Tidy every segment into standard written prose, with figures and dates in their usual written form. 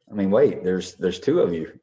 I mean, wait, there's two of you.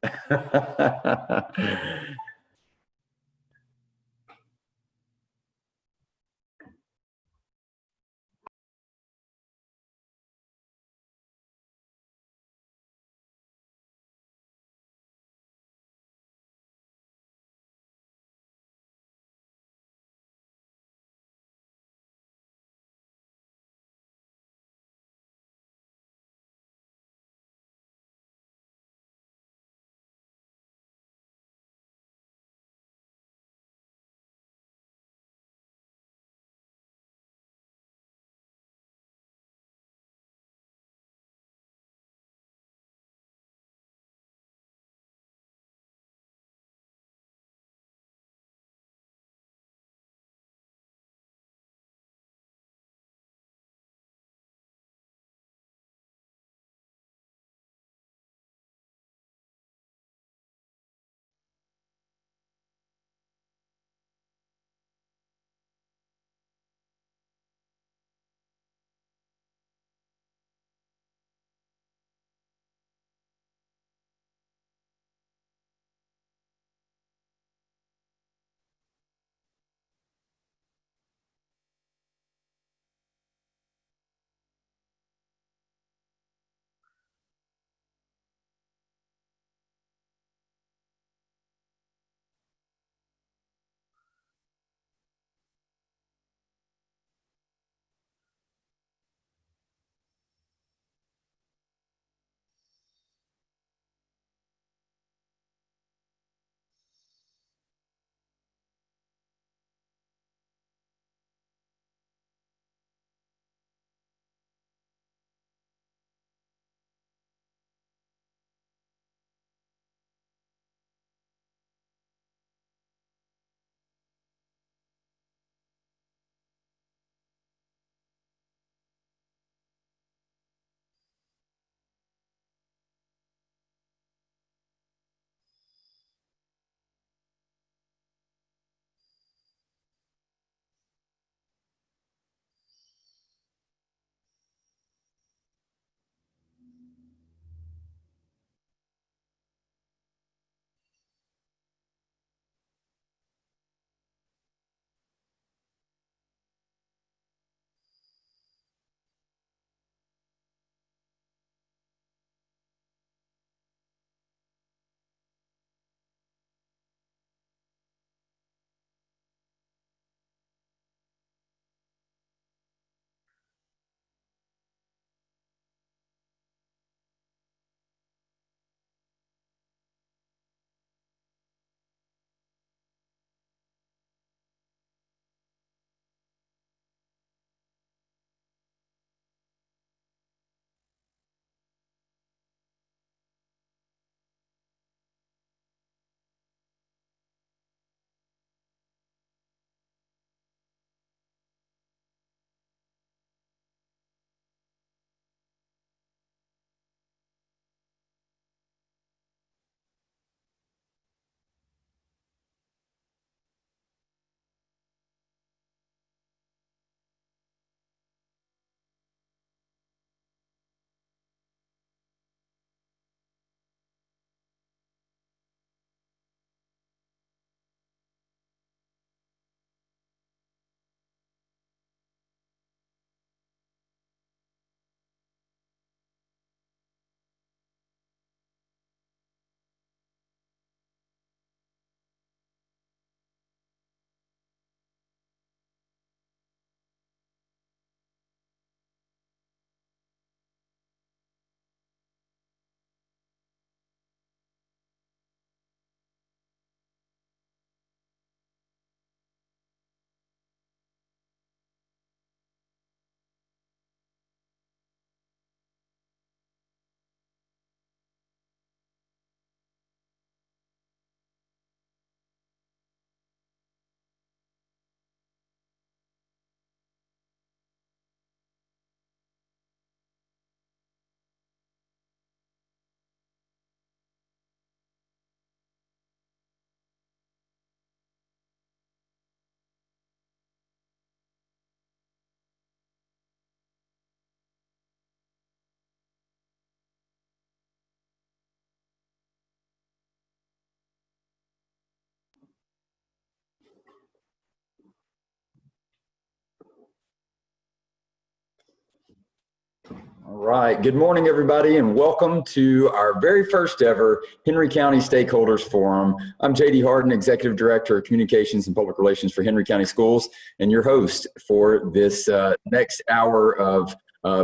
Right. Good morning, everybody, and welcome to our very first ever Henry County Stakeholders Forum. I'm JD Harden, Executive Director of Communications and Public Relations for Henry County Schools, and your host for this next hour of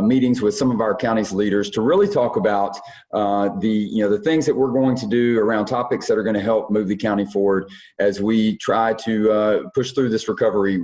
meetings with some of our county's leaders to really talk about the things that we're going to do around topics that are going to help move the county forward as we try to push through this recovery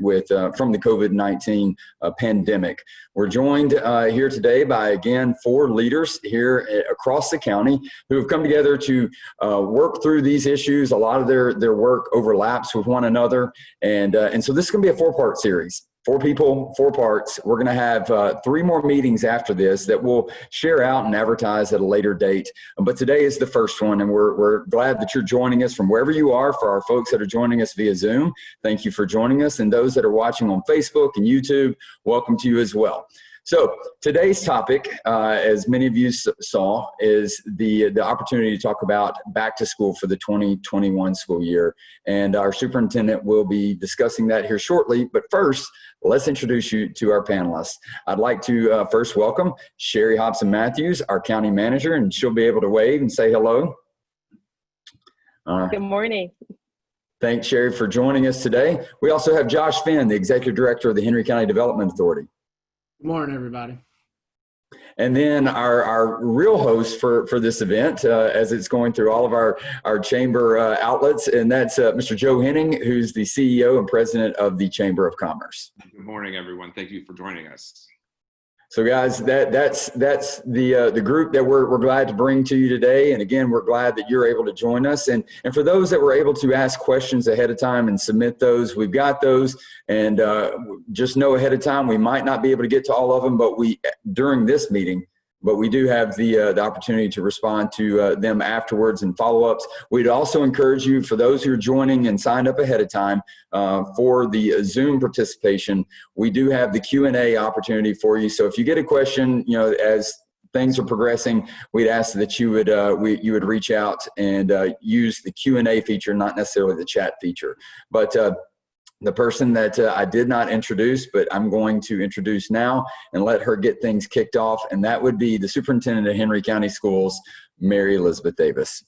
from the COVID-19 pandemic. We're joined here today by, again, 4 leaders here across the county who have come together to work through these issues. A lot of their work overlaps with one another, and so this is going to be a 4-part series. 4 people, 4 parts. We're going to have 3 more meetings after this that we'll share out and advertise at a later date. But today is the first one, and we're glad that you're joining us from wherever you are. For our folks that are joining us via Zoom, thank you for joining us. And those that are watching on Facebook and YouTube, welcome to you as well. So today's topic, as many of you saw, is the opportunity to talk about back to school for the 2021 school year. And our superintendent will be discussing that here shortly. But first, let's introduce you to our panelists. I'd like to first welcome Sherry Hobson-Matthews, our county manager, and she'll be able to wave and say hello. Good morning. Thanks, Sherry, for joining us today. We also have Josh Finn, the Executive Director of the Henry County Development Authority. Good morning, everybody. And then our real host for this event, as it's going through all of our chamber outlets, and that's Mr. Joe Henning, who's the CEO and President of the Chamber of Commerce. Good morning, everyone. Thank you for joining us. So, guys, that's the group that we're glad to bring to you today. And again, we're glad that you're able to join us. And for those that were able to ask questions ahead of time and submit those, we've got those. And just know ahead of time, we might not be able to get to all of them, but during this meeting. But we do have the opportunity to respond to them afterwards and follow-ups. We'd also encourage you, for those who are joining and signed up ahead of time for the Zoom participation, we do have the Q&A opportunity for you. So if you get a question, as things are progressing, we'd ask that you would reach out and use the Q&A feature, not necessarily the chat feature. But the person that I did not introduce, but I'm going to introduce now and let her get things kicked off, and that would be the Superintendent of Henry County Schools, Mary Elizabeth Davis.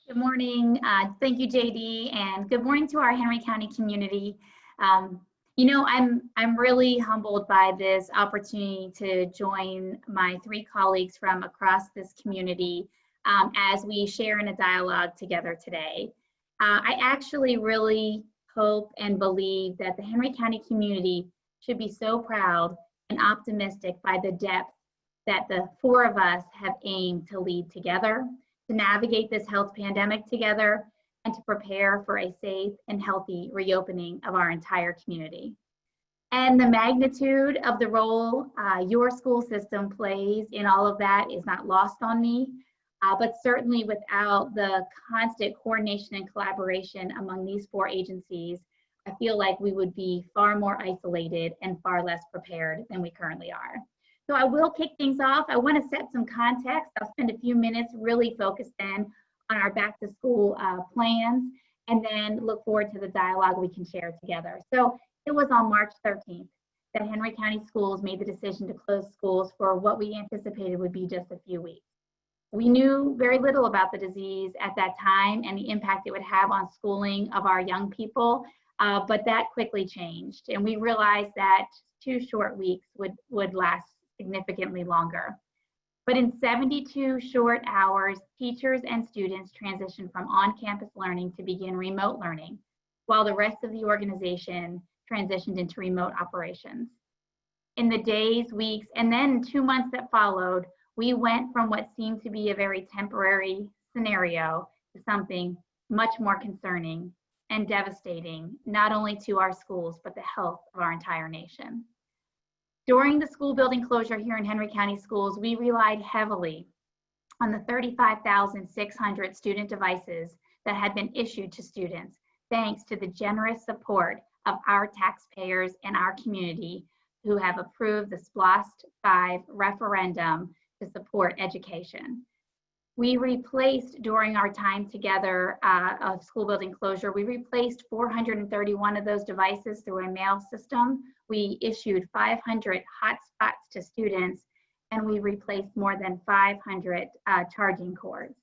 Good morning. Thank you, JD, and good morning to our Henry County community. I'm really humbled by this opportunity to join my 3 colleagues from across this community as we share in a dialogue together today. I actually really hope and believe that the Henry County community should be so proud and optimistic by the depth that the 4 of us have aimed to lead together, to navigate this health pandemic together, and to prepare for a safe and healthy reopening of our entire community. And the magnitude of the role your school system plays in all of that is not lost on me. But certainly without the constant coordination and collaboration among these 4 agencies, I feel like we would be far more isolated and far less prepared than we currently are. So I will kick things off. I want to set some context. I'll spend a few minutes really focused then on our back to school plans, and then look forward to the dialogue we can share together. So it was on March 13th that Henry County Schools made the decision to close schools for what we anticipated would be just a few weeks. We knew very little about the disease at that time and the impact it would have on schooling of our young people, but that quickly changed. And we realized that 2 short weeks would last significantly longer. But in 72 short hours, teachers and students transitioned from on-campus learning to begin remote learning, while the rest of the organization transitioned into remote operations. In the days, weeks, and then 2 months that followed, we went from what seemed to be a very temporary scenario to something much more concerning and devastating, not only to our schools, but the health of our entire nation. During the school building closure here in Henry County Schools, we relied heavily on the 35,600 student devices that had been issued to students, thanks to the generous support of our taxpayers and our community who have approved the SPLOST 5 referendum to support education. We replaced, during our time together of school building closure, we replaced 431 of those devices through a mail system. We issued 500 hotspots to students, and we replaced more than 500 charging cords.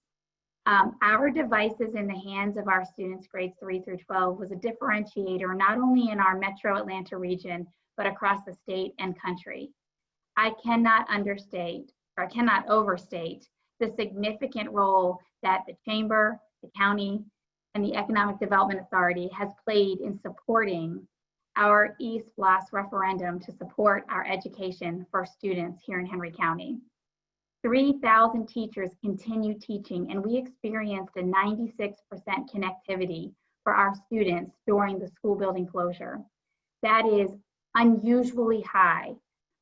Our devices in the hands of our students grades 3 through 12 was a differentiator not only in our metro Atlanta region, but across the state and country. I cannot understate or cannot overstate the significant role that the Chamber, the county, and the Economic Development Authority has played in supporting our East Blas referendum to support our education for students here in Henry County. 3,000 teachers continue teaching, and we experienced a 96% connectivity for our students during the school building closure. That is unusually high,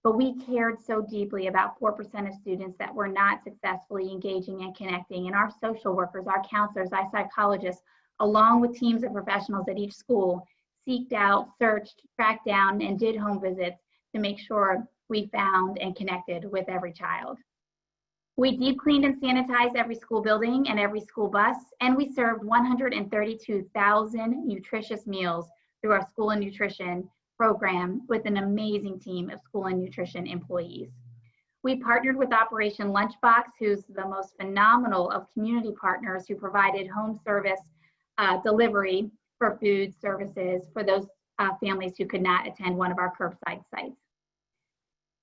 but we cared so deeply about 4% of students that were not successfully engaging and connecting, and our social workers, our counselors, our psychologists, along with teams of professionals at each school, seeked out, searched, tracked down, and did home visits to make sure we found and connected with every child. We deep cleaned and sanitized every school building and every school bus, and we served 132,000 nutritious meals through our school and nutrition program with an amazing team of school and nutrition employees. We partnered with Operation Lunchbox, who's the most phenomenal of community partners who provided home service delivery for food services for those families who could not attend one of our curbside sites.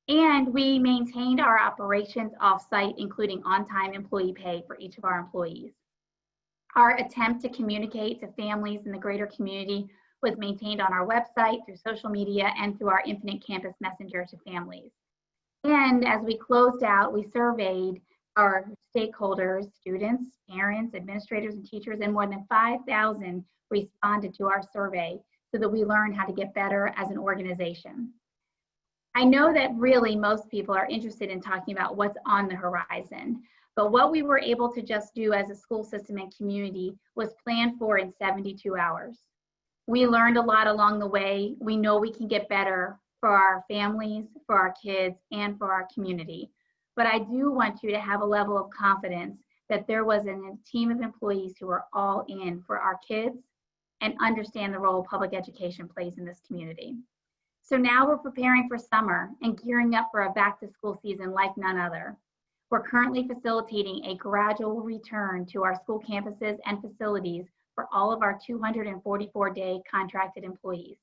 And we maintained our operations off-site, including on-time employee pay for each of our employees. Our attempt to communicate to families in the greater community was maintained on our website, through social media, and through our Infinite Campus Messenger to families. And as we closed out, we surveyed our stakeholders, students, parents, administrators, and teachers, and more than 5,000 responded to our survey so that we learned how to get better as an organization. I know that really most people are interested in talking about what's on the horizon, but what we were able to just do as a school system and community was plan for in 72 hours. We learned a lot along the way. We know we can get better for our families, for our kids, and for our community. But I do want you to have a level of confidence that there was a team of employees who are all in for our kids and understand the role public education plays in this community. So now we're preparing for summer and gearing up for a back-to-school season like none other. We're currently facilitating a gradual return to our school campuses and facilities for all of our 244-day contracted employees.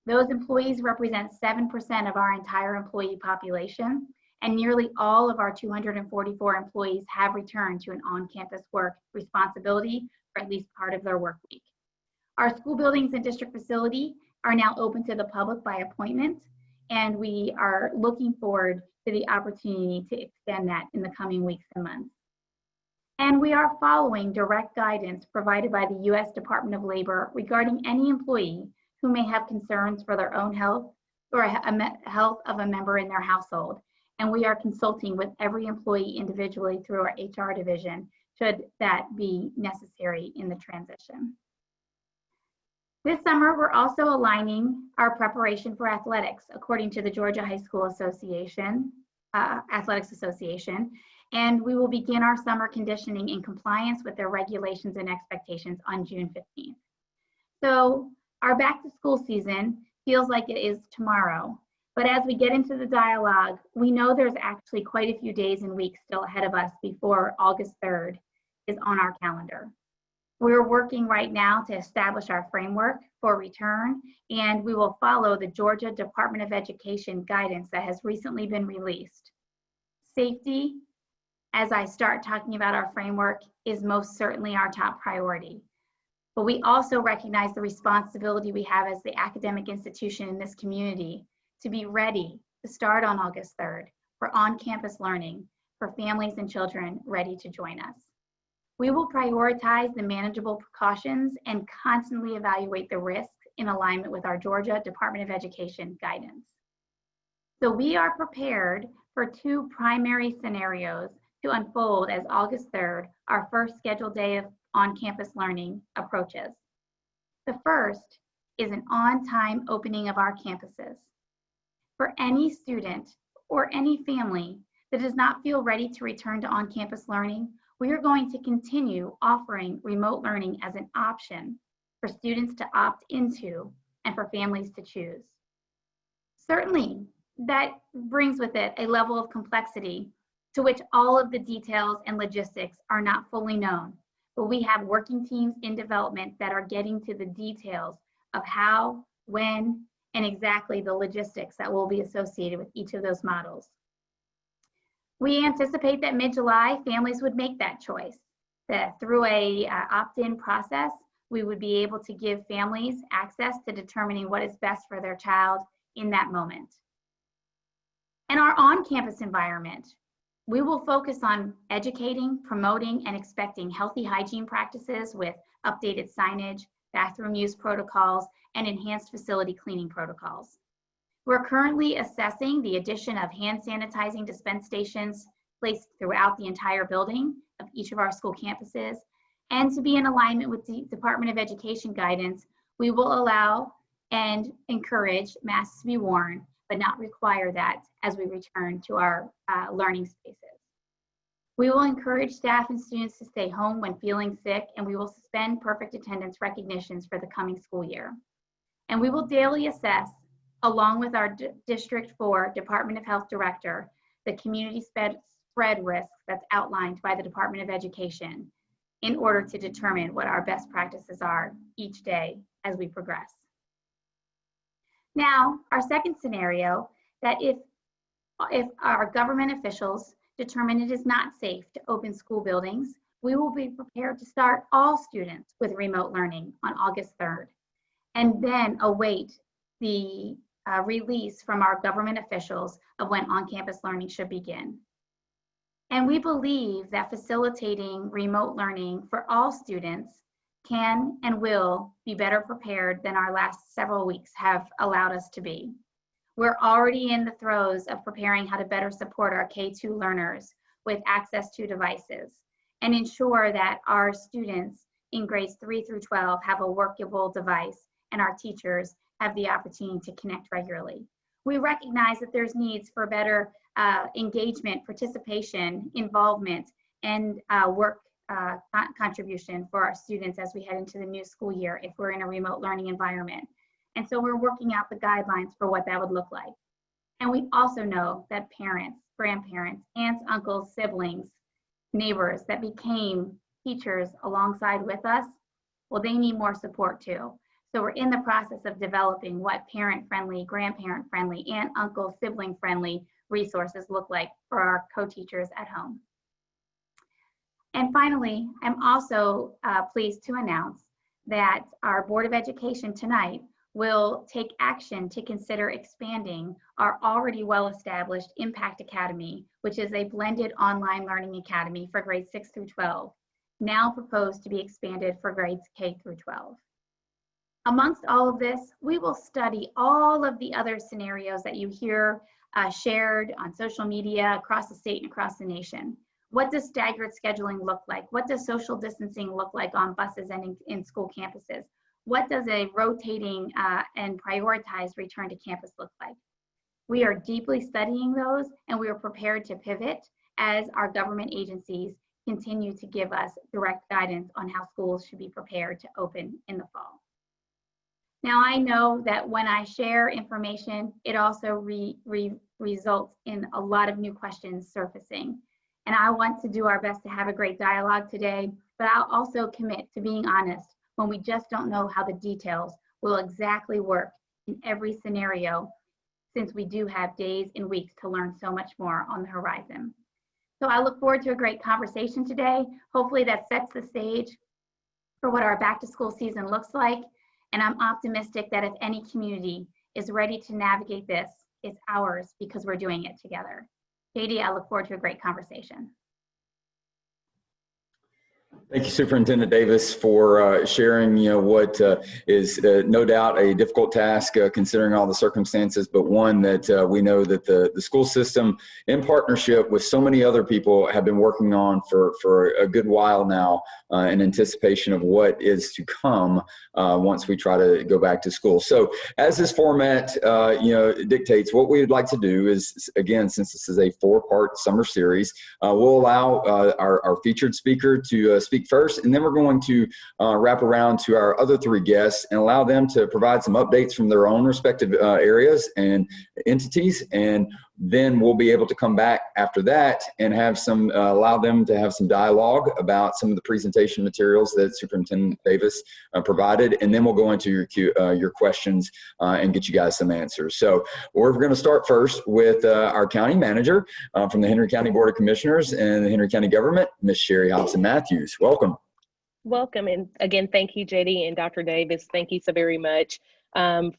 Those employees represent 7% of our entire employee population, and nearly all of our 244 employees have returned to an on-campus work responsibility for at least part of their work week. Our school buildings and district facility are now open to the public by appointment, and we are looking forward to the opportunity to extend that in the coming weeks and months. And we are following direct guidance provided by the U.S. Department of Labor regarding any employee who may have concerns for their own health or health of a member in their household. And we are consulting with every employee individually through our HR division, should that be necessary in the transition. This summer, we're also aligning our preparation for athletics according to the Georgia High School Association, Athletics Association, and we will begin our summer conditioning in compliance with their regulations and expectations on June 15th. So our back to school season feels like it is tomorrow, but as we get into the dialogue, we know there's actually quite a few days and weeks still ahead of us before August 3rd is on our calendar. We're working right now to establish our framework for return, and we will follow the Georgia Department of Education guidance that has recently been released. Safety, as I start talking about our framework, is most certainly our top priority. But we also recognize the responsibility we have as the academic institution in this community to be ready to start on August 3rd for on-campus learning for families and children ready to join us. We will prioritize the manageable precautions and constantly evaluate the risks in alignment with our Georgia Department of Education guidance. So we are prepared for two primary scenarios to unfold as August 3rd, our first scheduled day of on-campus learning, approaches. The first is an on-time opening of our campuses. For any student or any family that does not feel ready to return to on-campus learning, we are going to continue offering remote learning as an option for students to opt into and for families to choose. Certainly, that brings with it a level of complexity to which all of the details and logistics are not fully known. But we have working teams in development that are getting to the details of how, when, and exactly the logistics that will be associated with each of those models. We anticipate that mid-July, families would make that choice, that through a opt-in process, we would be able to give families access to determining what is best for their child in that moment. In our on-campus environment, we will focus on educating, promoting, and expecting healthy hygiene practices with updated signage, bathroom use protocols, and enhanced facility cleaning protocols. We're currently assessing the addition of hand sanitizing dispense stations placed throughout the entire building of each of our school campuses. And to be in alignment with the Department of Education guidance, we will allow and encourage masks to be worn, but not require that as we return to our learning spaces. We will encourage staff and students to stay home when feeling sick, and we will suspend perfect attendance recognitions for the coming school year. And we will daily assess, along with our District 4 Department of Health Director, the community spread risk that's outlined by the Department of Education in order to determine what our best practices are each day as we progress. Now, our second scenario, that if our government officials determine it is not safe to open school buildings, we will be prepared to start all students with remote learning on August 3rd, and then await the release from our government officials of when on-campus learning should begin. And we believe that facilitating remote learning for all students can and will be better prepared than our last several weeks have allowed us to be. We're already in the throes of preparing how to better support our K-2 learners with access to devices and ensure that our students in grades 3 through 12 have a workable device and our teachers have the opportunity to connect regularly. We recognize that there's needs for better engagement, participation, involvement, and work contribution for our students as we head into the new school year if we're in a remote learning environment. And so we're working out the guidelines for what that would look like. And we also know that parents, grandparents, aunts, uncles, siblings, neighbors that became teachers alongside with us, well, they need more support too. So we're in the process of developing what parent-friendly, grandparent-friendly, aunt, uncle, sibling-friendly resources look like for our co-teachers at home. And finally, I'm also pleased to announce that our Board of Education tonight will take action to consider expanding our already well-established Impact Academy, which is a blended online learning academy for grades 6 through 12, now proposed to be expanded for grades K through 12. Amongst all of this, we will study all of the other scenarios that you hear shared on social media across the state and across the nation. What does staggered scheduling look like? What does social distancing look like on buses and in school campuses? What does a rotating and prioritized return to campus look like? We are deeply studying those, and we are prepared to pivot as our government agencies continue to give us direct guidance on how schools should be prepared to open in the fall. Now, I know that when I share information, it also results in a lot of new questions surfacing. And I want to do our best to have a great dialogue today, but I'll also commit to being honest when we just don't know how the details will exactly work in every scenario, since we do have days and weeks to learn so much more on the horizon. So I look forward to a great conversation today. Hopefully that sets the stage for what our back to school season looks like. And I'm optimistic that if any community is ready to navigate this, it's ours because we're doing it together. Katie, I look forward to a great conversation. Thank you, Superintendent Davis, for sharing, what is no doubt a difficult task considering all the circumstances, but one that we know that the school system, in partnership with so many other people, have been working on for a good while now in anticipation of what is to come once we try to go back to school. So as this format, dictates, what we would like to do is, again, since this is a 4-part summer series, we'll allow our featured speaker to speak speak first, and then we're going to wrap around to our other three guests and allow them to provide some updates from their own respective areas and entities. And then we'll be able to come back after that and have some, allow them to have some dialogue about some of the presentation materials that Superintendent Davis provided. And then we'll go into your questions and get you guys some answers. So we're going to start first with our county manager from the Henry County Board of Commissioners and the Henry County government, Ms. Sherry Hobson-Matthews. Welcome. Welcome. And again, thank you, JD and Dr. Davis. Thank you so very much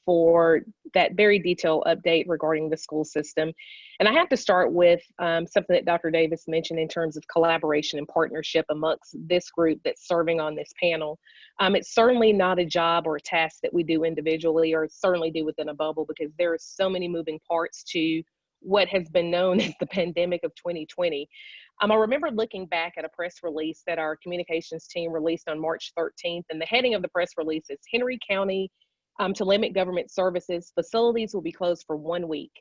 for that very detailed update regarding the school system. And I have to start with something that Dr. Davis mentioned in terms of collaboration and partnership amongst this group that's serving on this panel. It's certainly not a job or a task that we do individually or certainly do within a bubble, because there are so many moving parts to what has been known as the pandemic of 2020. I remember looking back at a press release that our communications team released on March 13th, and the heading of the press release is Henry County to limit government services, facilities will be closed for 1 week.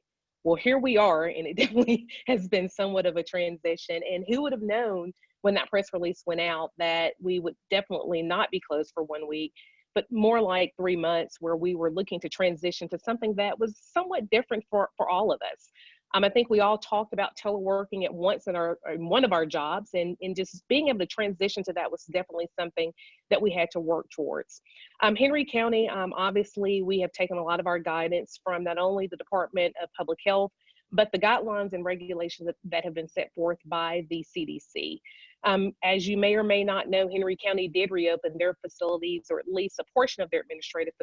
Well, here we are, and it definitely has been somewhat of a transition. And who would have known when that press release went out that we would definitely not be closed for 1 week, but more like 3 months, where we were looking to transition to something that was somewhat different for all of us. I think we all talked about teleworking at once in one of our jobs, and just being able to transition to that was definitely something that we had to work towards. Henry County, obviously, we have taken a lot of our guidance from not only the Department of Public Health, but the guidelines and regulations that have been set forth by the CDC. As you may or may not know, Henry County did reopen their facilities, or at least a portion of their administrative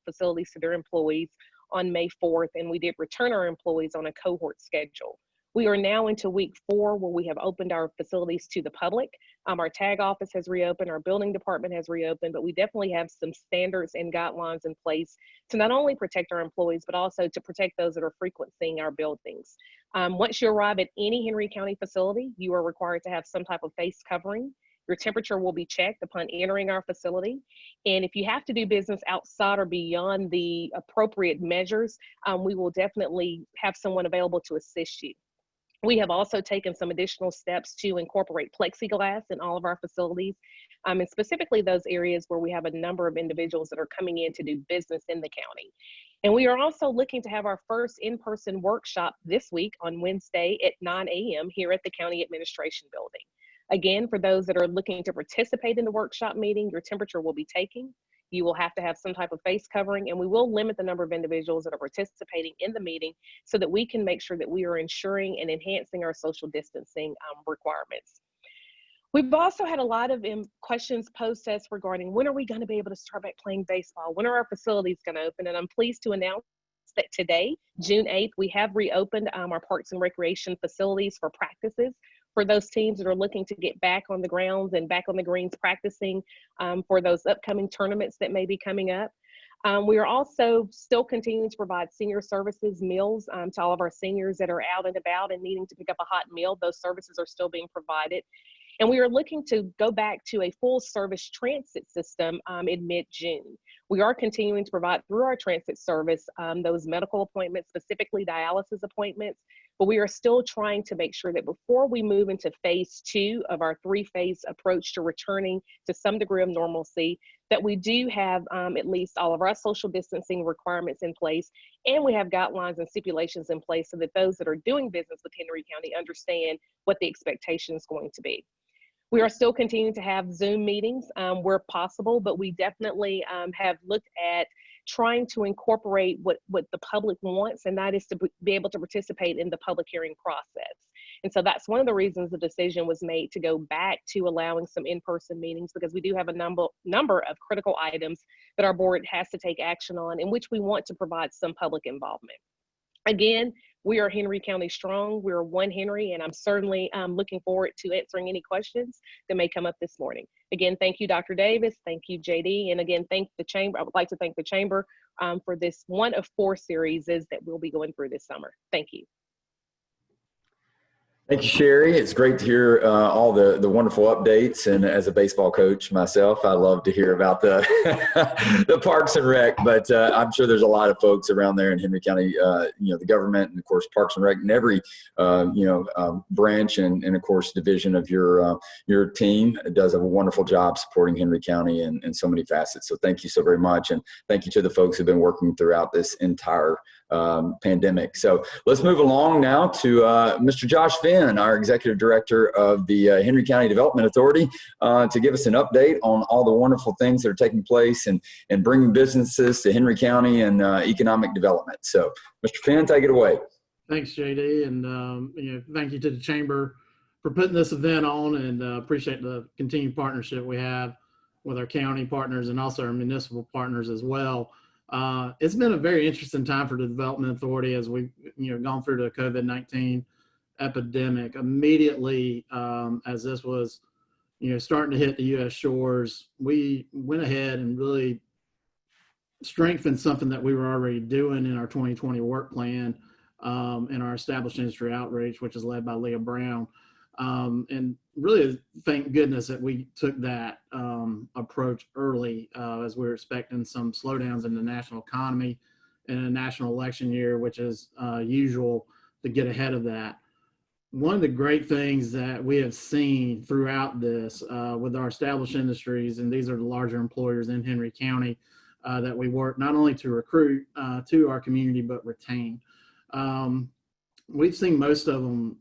facilities, to their employees on May 4th, and we did return our employees on a cohort schedule. We are now into week 4, where we have opened our facilities to the public. Our tag office has reopened, our building department has reopened, but we definitely have some standards and guidelines in place to not only protect our employees, but also to protect those that are frequenting our buildings. Once you arrive at any Henry County facility, you are required to have some type of face covering. Your temperature will be checked upon entering our facility. And if you have to do business outside or beyond the appropriate measures, we will definitely have someone available to assist you. We have also taken some additional steps to incorporate plexiglass in all of our facilities, and specifically those areas where we have a number of individuals that are coming in to do business in the county. And we are also looking to have our first in-person workshop this week on Wednesday at 9 a.m. here at the County Administration Building. Again, for those that are looking to participate in the workshop meeting, your temperature will be taken. You will have to have some type of face covering, and we will limit the number of individuals that are participating in the meeting so that we can make sure that we are ensuring and enhancing our social distancing requirements. We've also had a lot of questions posed to us regarding when are we going to be able to start back playing baseball? When are our facilities going to open? And I'm pleased to announce that today, June 8th, we have reopened our parks and recreation facilities for practices for those teams that are looking to get back on the grounds and back on the greens practicing for those upcoming tournaments that may be coming up. We are also still continuing to provide senior services meals to all of our seniors that are out and about and needing to pick up a hot meal. Those services are still being provided. And we are looking to go back to a full service transit system in mid-June. We are continuing to provide through our transit service those medical appointments, specifically dialysis appointments, but we are still trying to make sure that before we move into phase 2 of our 3-phase approach to returning to some degree of normalcy, that we do have at least all of our social distancing requirements in place, and we have guidelines and stipulations in place so that those that are doing business with Henry County understand what the expectation is going to be. We are still continuing to have Zoom meetings where possible, but we definitely have looked at trying to incorporate what the public wants, and that is to be able to participate in the public hearing process. And so that's one of the reasons the decision was made to go back to allowing some in-person meetings, because we do have a number of critical items that our board has to take action on, in which we want to provide some public involvement. Again, we are Henry County strong. We're one Henry, and I'm certainly looking forward to answering any questions that may come up this morning. Again, thank you, Dr. Davis. Thank you, JD. And again, thank the Chamber. I would like to thank the Chamber for this one of 4 series that we'll be going through this summer. Thank you. Thank you, Sherry. It's great to hear all the wonderful updates. And as a baseball coach myself, I love to hear about the the Parks and Rec. But I'm sure there's a lot of folks around there in Henry County, the government, and of course Parks and Rec, and every branch and of course division of your team does a wonderful job supporting Henry County in so many facets. So thank you so very much, and thank you to the folks who've been working throughout this entire pandemic. So let's move along now to Mr. Josh Finn, our Executive Director of the Henry County Development Authority, to give us an update on all the wonderful things that are taking place and bringing businesses to Henry County and economic development. So Mr. Finn, take it away. Thanks, JD, and thank you to the Chamber for putting this event on, and appreciate the continued partnership we have with our county partners and also our municipal partners as well. It's been a very interesting time for the Development Authority as we've gone through the COVID-19 epidemic. Immediately as this was starting to hit the U.S. shores, we went ahead and really strengthened something that we were already doing in our 2020 work plan in our established industry outreach, which is led by Leah Brown. And really, thank goodness that we took that approach early as we were expecting some slowdowns in the national economy in a national election year, which is usual to get ahead of that. One of the great things that we have seen throughout this with our established industries, and these are the larger employers in Henry County that we work not only to recruit to our community, but retain. We've seen most of them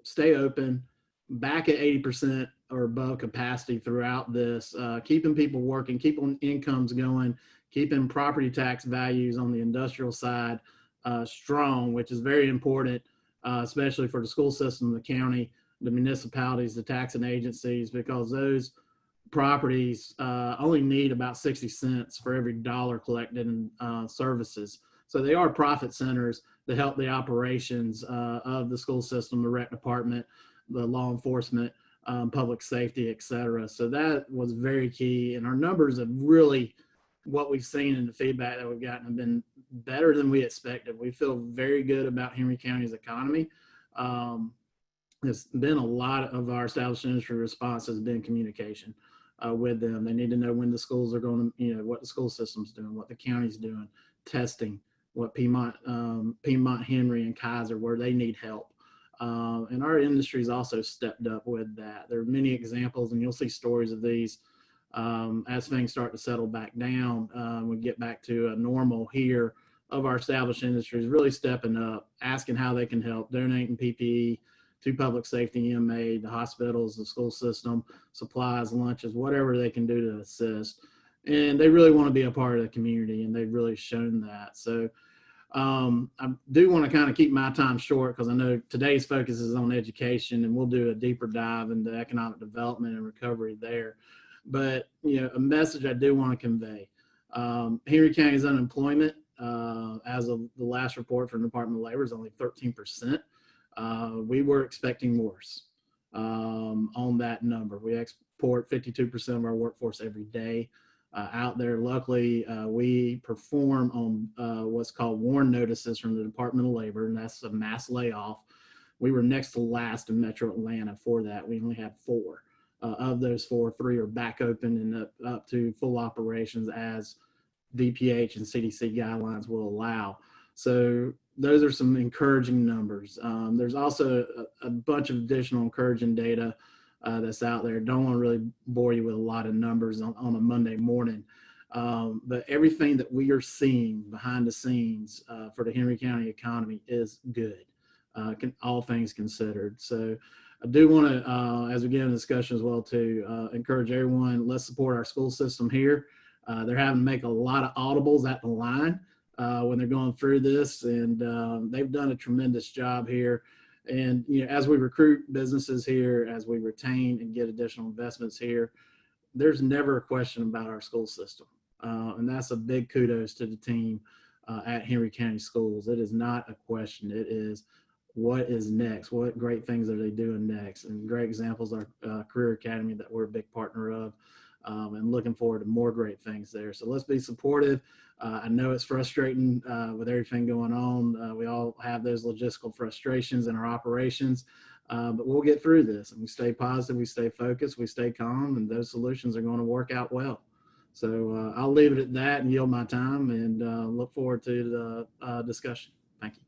stay open, back at 80% or above capacity throughout this, keeping people working, keeping incomes going, keeping property tax values on the industrial side strong, which is very important, especially for the school system, the county, the municipalities, the taxing agencies, because those properties only need about 60 cents for every dollar collected in services. So they are profit centers that help the operations of the school system, the rec department, the law enforcement, public safety, et cetera. So that was very key. And our numbers have really, what we've seen in the feedback that we've gotten have been better than we expected. We feel very good about Henry County's economy. There's been a lot of our established industry response has been communication with them. They need to know when the schools are going to, what the school system's doing, what the county's doing, testing, what Piedmont, Henry, and Kaiser, where they need help. And our industry's also stepped up with that. There are many examples, and you'll see stories of these as things start to settle back down. We get back to a normal here of our established industries really stepping up, asking how they can help, donating PPE to public safety, EMA, the hospitals, the school system, supplies, lunches, whatever they can do to assist. And they really want to be a part of the community, and they've really shown that. So I do want to kind of keep my time short because I know today's focus is on education, and we'll do a deeper dive into economic development and recovery there. But, a message I do want to convey. Henry County's unemployment, as of the last report from the Department of Labor, is only 13%. We were expecting worse on that number. We export 52% of our workforce every day out there. Luckily, we perform on what's called WARN notices from the Department of Labor, and that's a mass layoff. We were next to last in Metro Atlanta for that. We only had 4. Of those 4, 3 are back open and up to full operations as DPH and CDC guidelines will allow. So those are some encouraging numbers. There's also a bunch of additional encouraging data that's out there. Don't want to really bore you with a lot of numbers on a Monday morning, but everything that we are seeing behind the scenes for the Henry County economy is good, all things considered. So I do want to, as we get into discussion as well, to encourage everyone, let's support our school system here. They're having to make a lot of audibles at the line when they're going through this, and they've done a tremendous job here. And as we recruit businesses here, as we retain and get additional investments here, there's never a question about our school system. And that's a big kudos to the team at Henry County Schools. It is not a question. It is what is next? What great things are they doing next? And great examples are Career Academy that we're a big partner of. and looking forward to more great things there. So let's be supportive. I know it's frustrating with everything going on. We all have those logistical frustrations in our operations, but we'll get through this, and we stay positive, we stay focused, we stay calm, and those solutions are going to work out well. So I'll leave it at that and yield my time, and look forward to the discussion. Thank you.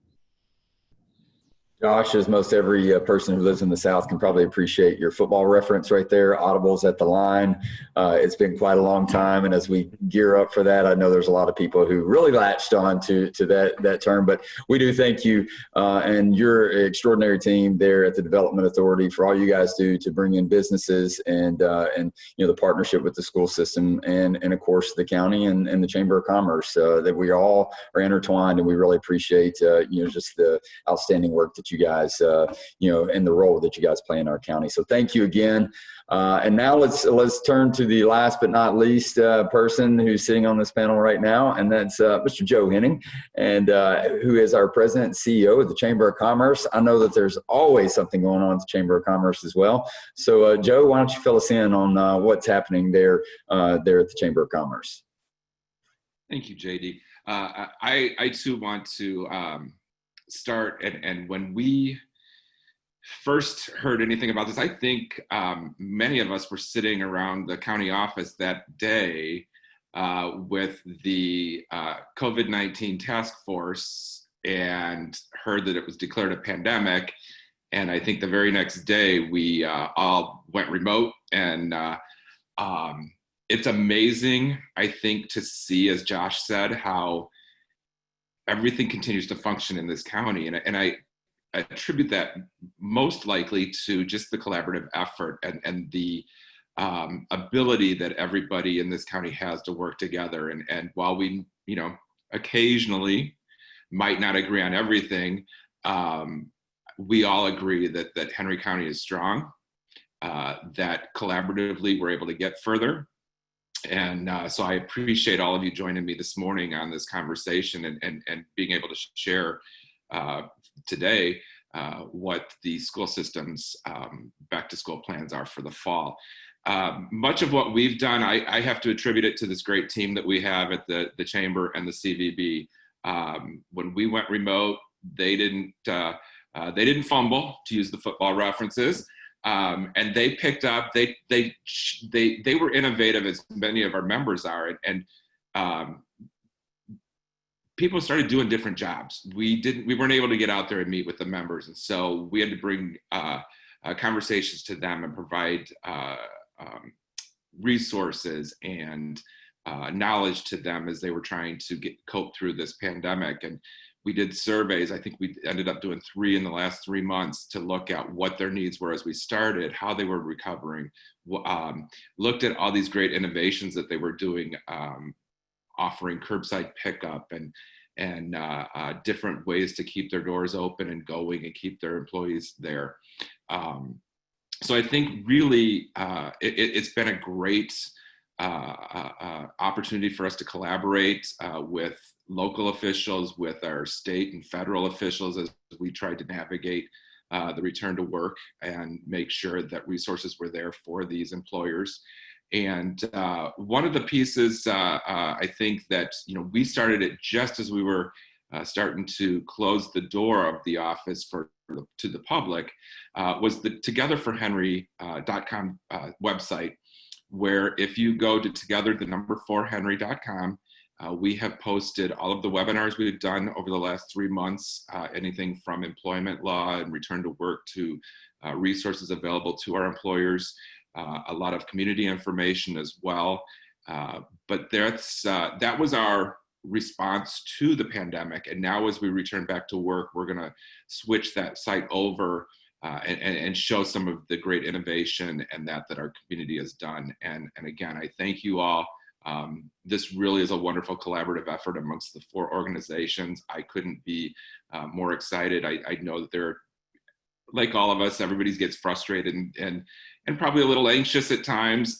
Josh, as most every person who lives in the South can probably appreciate your football reference right there, audibles at the line. It's been quite a long time, and as we gear up for that, I know there's a lot of people who really latched on to that term, but we do thank you and your extraordinary team there at the Development Authority for all you guys do to bring in businesses and you know, the partnership with the school system and of course the county and the Chamber of Commerce, that we all are intertwined, and we really appreciate you know, just the outstanding work that you guys, you know, and the role that you guys play in our county. So thank you again. And now let's turn to the last but not least person who's sitting on this panel right now, and that's Mr. Joe Henning, and who is our President and CEO of the Chamber of Commerce. I know that there's always something going on at the Chamber of Commerce as well. So Joe, why don't you fill us in on what's happening there at the Chamber of Commerce? Thank you, JD. I too want to start, and when we first heard anything about this, I think many of us were sitting around the county office that day with the COVID-19 task force and heard that it was declared a pandemic. And I think the very next day we all went remote, and it's amazing, I think, to see, as Josh said, how everything continues to function in this county. And I attribute that most likely to just the collaborative effort and the ability that everybody in this county has to work together. And while we, you know, occasionally might not agree on everything, we all agree that Henry County is strong, that collaboratively we're able to get further. And so I appreciate all of you joining me this morning on this conversation and being able to share today what the school system's back to school plans are for the fall. Much of what we've done, I have to attribute it to this great team that we have at the Chamber and the CVB. When we went remote, they didn't fumble, to use the football references. And they picked up, they were innovative, as many of our members are, and people started doing different jobs. We weren't able to get out there and meet with the members. And so we had to bring conversations to them and provide resources and knowledge to them as they were trying to cope through this pandemic. And we did surveys. I think we ended up doing 3 in the last 3 months to look at what their needs were as we started, how they were recovering, looked at all these great innovations that they were doing, offering curbside pickup and different ways to keep their doors open and going and keep their employees there. So I think really it's been a great opportunity for us to collaborate with local officials, with our state and federal officials as we tried to navigate the return to work and make sure that resources were there for these employers. And one of the pieces I think that, you know, we started it just as we were starting to close the door of the office to the public was the togetherforhenry.com website, where if you go to together4henry.com, we have posted all of the webinars we've done over the last 3 months, anything from employment law and return to work to resources available to our employers, a lot of community information as well. But that was our response to the pandemic. And now as we return back to work, we're going to switch that site over and show some of the great innovation and that our community has done. And again, I thank you all. This really is a wonderful collaborative effort amongst the 4 organizations. I couldn't be more excited. I know that they're, like all of us, everybody gets frustrated and probably a little anxious at times.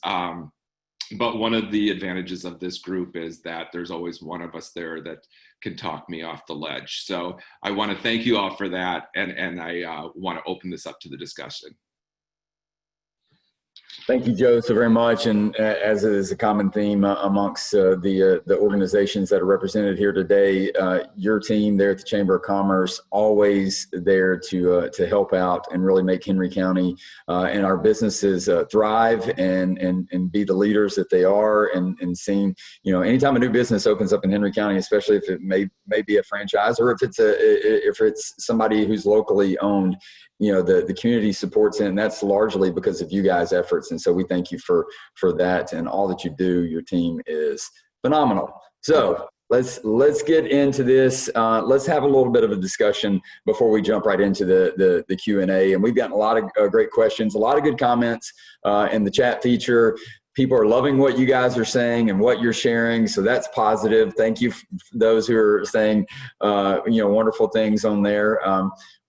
But one of the advantages of this group is that there's always one of us there that can talk me off the ledge. So I want to thank you all for that. And I want to open this up to the discussion. Thank you, Joe, so very much. And as is a common theme amongst the organizations that are represented here today, your team there at the Chamber of Commerce, always there to help out and really make Henry County and our businesses thrive and be the leaders that they are. And seeing, anytime a new business opens up in Henry County, especially if it may be a franchise or if it's somebody who's locally owned, the community supports it, and that's largely because of you guys' efforts. And so we thank you for that and all that you do. Your team is phenomenal. So let's get into this. Let's have a little bit of a discussion before we jump right into the Q&A. And we've gotten a lot of great questions, a lot of good comments in the chat feature. People are loving what you guys are saying and what you're sharing, so that's positive. Thank you for those who are saying, wonderful things on there.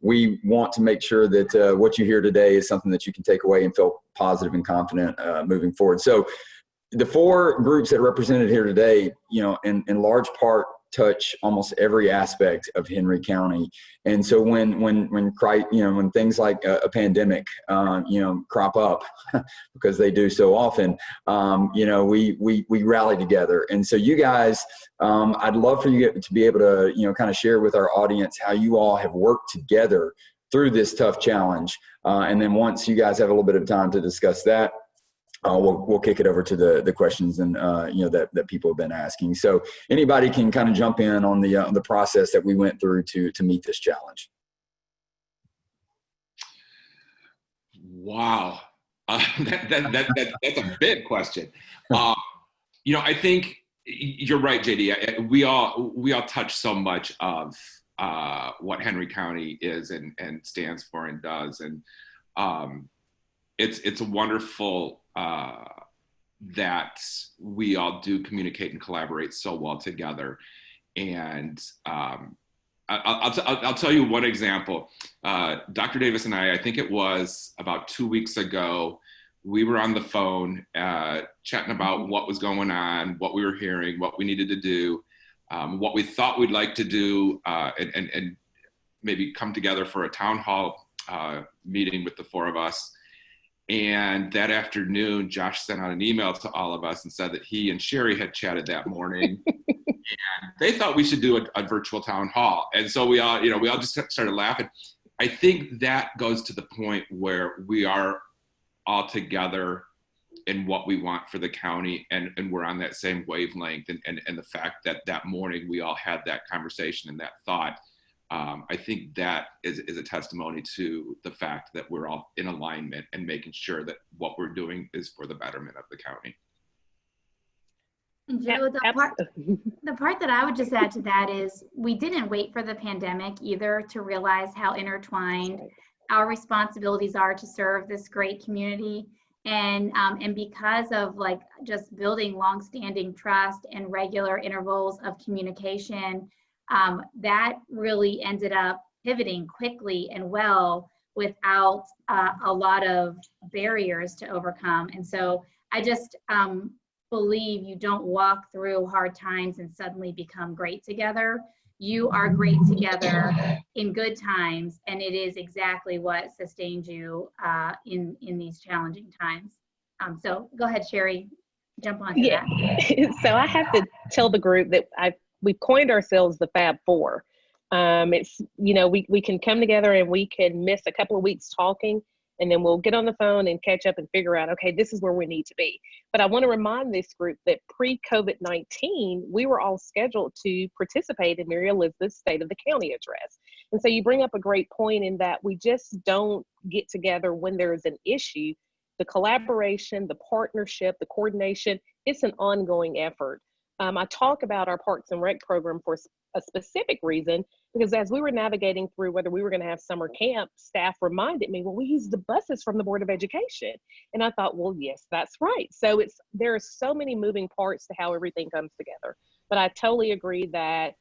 We want to make sure that what you hear today is something that you can take away and feel positive and confident moving forward. So the four groups that are represented here today, in large part touch almost every aspect of Henry County. And so when things like a pandemic, crop up, because they do so often, we rally together. And so you guys, I'd love for you to be able to, kind of share with our audience how you all have worked together through this tough challenge. And then once you guys have a little bit of time to discuss that, we'll kick it over to the questions and that people have been asking. So anybody can kind of jump in on the process that we went through to meet this challenge. Wow, that's a big question. I think you're right, JD. We all touch so much of what Henry County is and stands for and does, and it's a wonderful that we all do communicate and collaborate so well together. And I'll tell you one example. Dr. Davis and I think it was about 2 weeks ago, we were on the phone chatting about what was going on, what we were hearing, what we needed to do, what we thought we'd like to do, and maybe come together for a town hall meeting with the four of us. And that afternoon, Josh sent out an email to all of us and said that he and Sherry had chatted that morning, and they thought we should do a virtual town hall. And so we all just started laughing. I think that goes to the point where we are all together in what we want for the county, and we're on that same wavelength. And the fact that morning we all had that conversation and that thought, I think that is a testimony to the fact that we're all in alignment and making sure that what we're doing is for the betterment of the county. And Joe, the part that I would just add to that is we didn't wait for the pandemic either to realize how intertwined our responsibilities are to serve this great community. And because of just building longstanding trust and regular intervals of communication, that really ended up pivoting quickly and well without a lot of barriers to overcome. And so I just believe you don't walk through hard times and suddenly become great together. You are great together in good times, and it is exactly what sustains you in these challenging times. So go ahead, Sherry, jump onto that. So I have to tell the group that we've coined ourselves the Fab Four. It's, we can come together and we can miss a couple of weeks talking, and then we'll get on the phone and catch up and figure out, okay, this is where we need to be. But I want to remind this group that pre-COVID-19, we were all scheduled to participate in Mary Elizabeth's State of the County address. And so you bring up a great point in that we just don't get together when there's an issue. The collaboration, the partnership, the coordination, it's an ongoing effort. I talk about our Parks and Rec program for a specific reason, because as we were navigating through whether we were going to have summer camp, staff reminded me, well, we use the buses from the Board of Education. And I thought, well, yes, that's right. So there are so many moving parts to how everything comes together. But I totally agree that,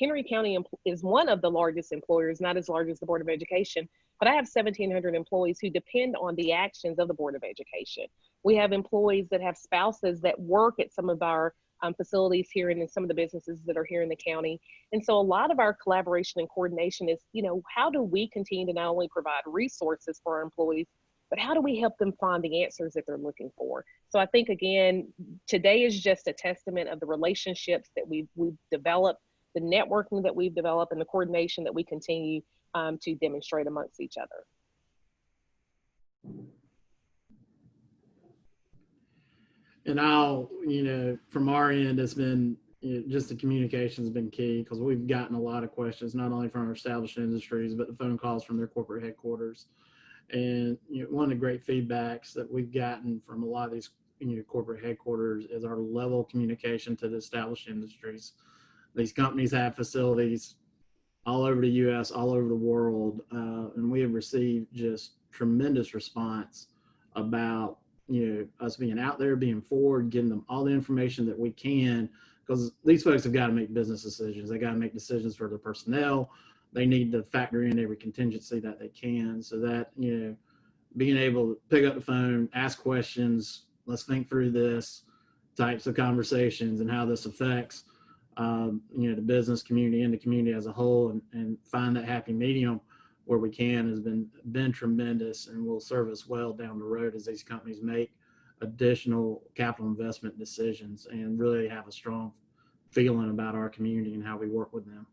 Henry County is one of the largest employers, not as large as the Board of Education, but I have 1,700 employees who depend on the actions of the Board of Education. We have employees that have spouses that work at some of our facilities here and in some of the businesses that are here in the county. And so a lot of our collaboration and coordination is, how do we continue to not only provide resources for our employees, but how do we help them find the answers that they're looking for? So I think, again, today is just a testament of the relationships that we've developed, the networking that we've developed, and the coordination that we continue to demonstrate amongst each other. And from our end, it's been, just the communication has been key, because we've gotten a lot of questions, not only from our established industries, but the phone calls from their corporate headquarters. And one of the great feedbacks that we've gotten from a lot of these corporate headquarters is our level of communication to the established industries. These companies have facilities all over the U.S., all over the world, and we have received just tremendous response about us being out there, being forward, getting them all the information that we can, because these folks have got to make business decisions. They got to make decisions for their personnel. They need to factor in every contingency that they can, so that being able to pick up the phone, ask questions, let's think through this types of conversations and how this affects the business community and the community as a whole, and find that happy medium where we can, has been tremendous, and will serve us well down the road as these companies make additional capital investment decisions and really have a strong feeling about our community and how we work with them.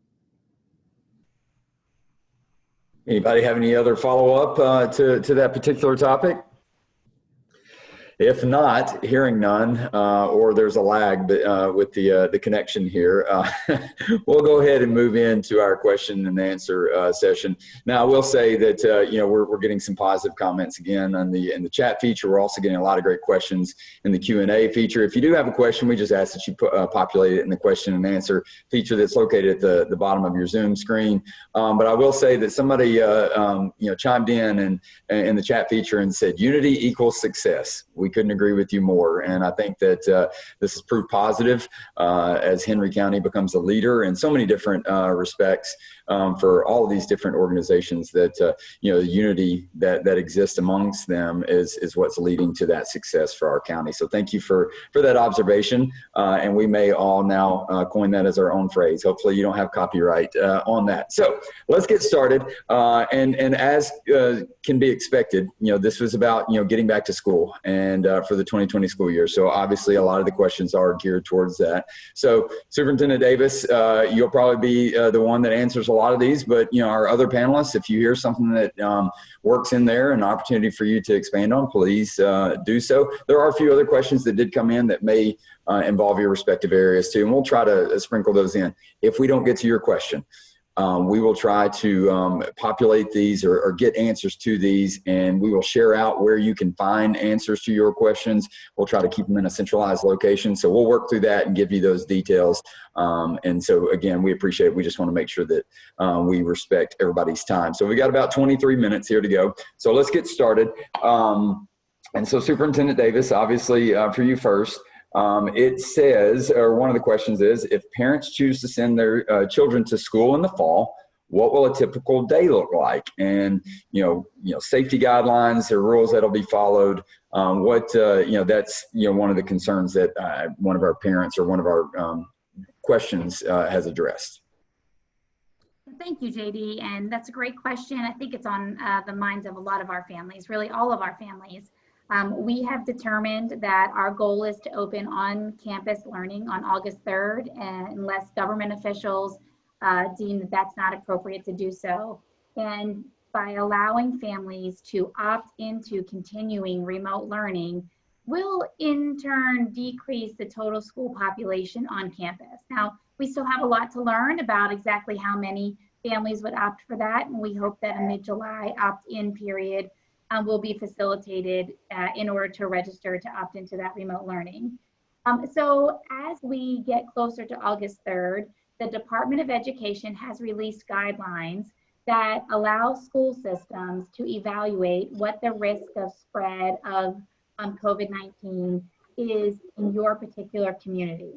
Anybody have any other follow-up to that particular topic? If not, hearing none, or there's a lag with the connection here, we'll go ahead and move into our question and answer session. Now, I will say that we're getting some positive comments again in the chat feature. We're also getting a lot of great questions in the Q&A feature. If you do have a question, we just ask that you populate it in the question and answer feature that's located at the bottom of your Zoom screen. But I will say that somebody chimed in the chat feature and said, "Unity equals success." We couldn't agree with you more. And I think that this is proof positive as Henry County becomes a leader in so many different respects for all of these different organizations, that the unity that exists amongst them is what's leading to that success for our county. So thank you for that observation. And we may all now coin that as our own phrase. Hopefully you don't have copyright on that. So let's get started. And as can be expected, this was about getting back to school and for the 2020 school year. So obviously a lot of the questions are geared towards that. So Superintendent Davis, you'll probably be the one that answers a lot of these, but our other panelists, if you hear something that works in there, an opportunity for you to expand on, please do so. There are a few other questions that did come in that may involve your respective areas too, and we'll try to sprinkle those in. If we don't get to your question, we will try to populate these or get answers to these, and we will share out where you can find answers to your questions. We'll try to keep them in a centralized location. So we'll work through that and give you those details. And so again, we appreciate it. We just want to make sure that we respect everybody's time. So we got about 23 minutes here to go. So let's get started. And so Superintendent Davis, obviously for you first, it says, or one of the questions is, if parents choose to send their children to school in the fall, what will a typical day look like? And, safety guidelines or rules that'll be followed. That's, one of the concerns that one of our parents or one of our questions has addressed. Thank you, JD. And that's a great question. I think it's on the minds of a lot of our families, really all of our families. We have determined that our goal is to open on-campus learning on August 3rd, unless government officials deem that that's not appropriate to do so. And by allowing families to opt into continuing remote learning will in turn decrease the total school population on campus. Now, we still have a lot to learn about exactly how many families would opt for that, and we hope that a mid-July opt-in period will be facilitated in order to register to opt into that remote learning. So as we get closer to August 3rd, the Department of Education has released guidelines that allow school systems to evaluate what the risk of spread of COVID-19 is in your particular community.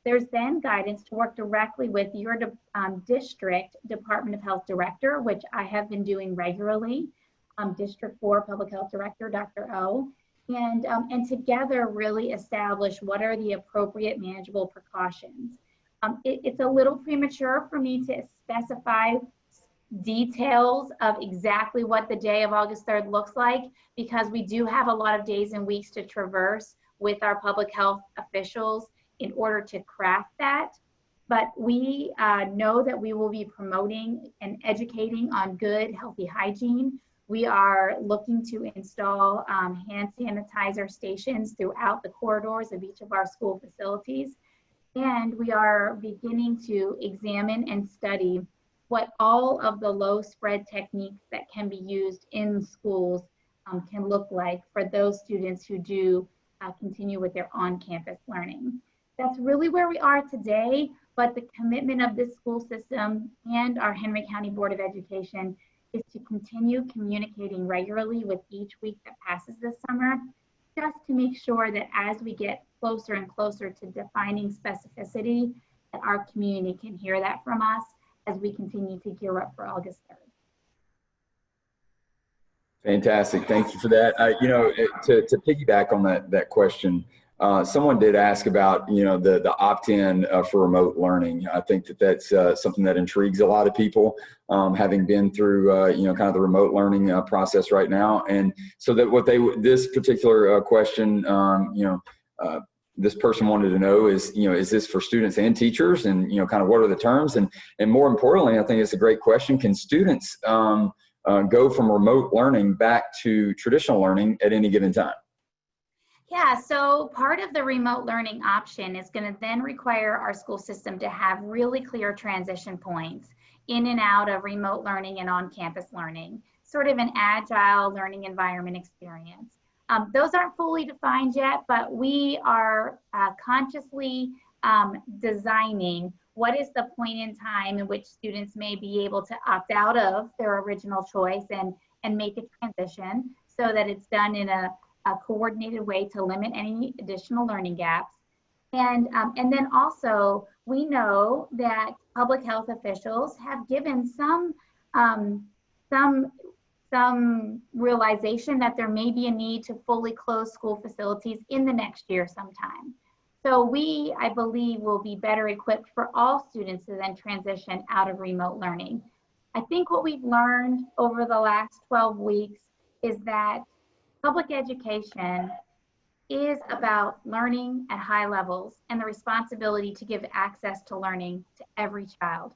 There's then guidance to work directly with your district Department of Health director, which I have been doing regularly. District 4 Public Health Director, Dr. O, and together really establish what are the appropriate manageable precautions. It's a little premature for me to specify details of exactly what the day of August 3rd looks like, because we do have a lot of days and weeks to traverse with our public health officials in order to craft that. But we know that we will be promoting and educating on good, healthy hygiene. We are looking to install hand sanitizer stations throughout the corridors of each of our school facilities. And we are beginning to examine and study what all of the low spread techniques that can be used in schools can look like for those students who do continue with their on-campus learning. That's really where we are today, but the commitment of this school system and our Henry County Board of Education is to continue communicating regularly with each week that passes this summer, just to make sure that as we get closer and closer to defining specificity, that our community can hear that from us as we continue to gear up for August 3rd. Fantastic. Thank you for that. To piggyback on that question, someone did ask about, the opt-in for remote learning. I think that's something that intrigues a lot of people, having been through, kind of the remote learning process right now. And so that this particular question, this person wanted to know is this for students and teachers, and, kind of what are the terms? And more importantly, I think it's a great question. Can students go from remote learning back to traditional learning at any given time? Yeah, so part of the remote learning option is going to then require our school system to have really clear transition points in and out of remote learning and on-campus learning, sort of an agile learning environment experience. Those aren't fully defined yet, but we are consciously designing what is the point in time in which students may be able to opt out of their original choice and make a transition so that it's done in a coordinated way to limit any additional learning gaps. And then also, we know that public health officials have given some realization that there may be a need to fully close school facilities in the next year sometime. So we, I believe, will be better equipped for all students to then transition out of remote learning. I think what we've learned over the last 12 weeks is that public education is about learning at high levels and the responsibility to give access to learning to every child.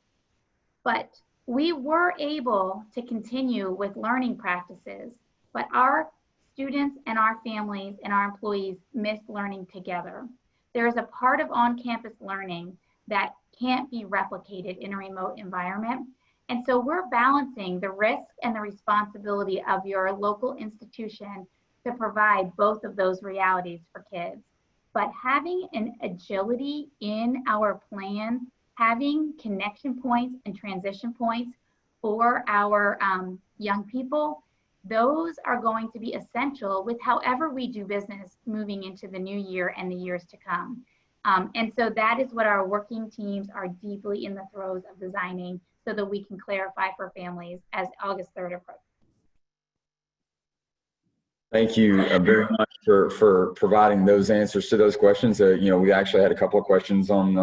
But we were able to continue with learning practices, but our students and our families and our employees miss learning together. There is a part of on-campus learning that can't be replicated in a remote environment. And so we're balancing the risk and the responsibility of your local institution to provide both of those realities for kids. But having an agility in our plan, having connection points and transition points for our young people, those are going to be essential with however we do business moving into the new year and the years to come. And so that is what our working teams are deeply in the throes of designing so that we can clarify for families as August 3rd approaches. Thank you very much for providing those answers to those questions. We actually had a couple of questions on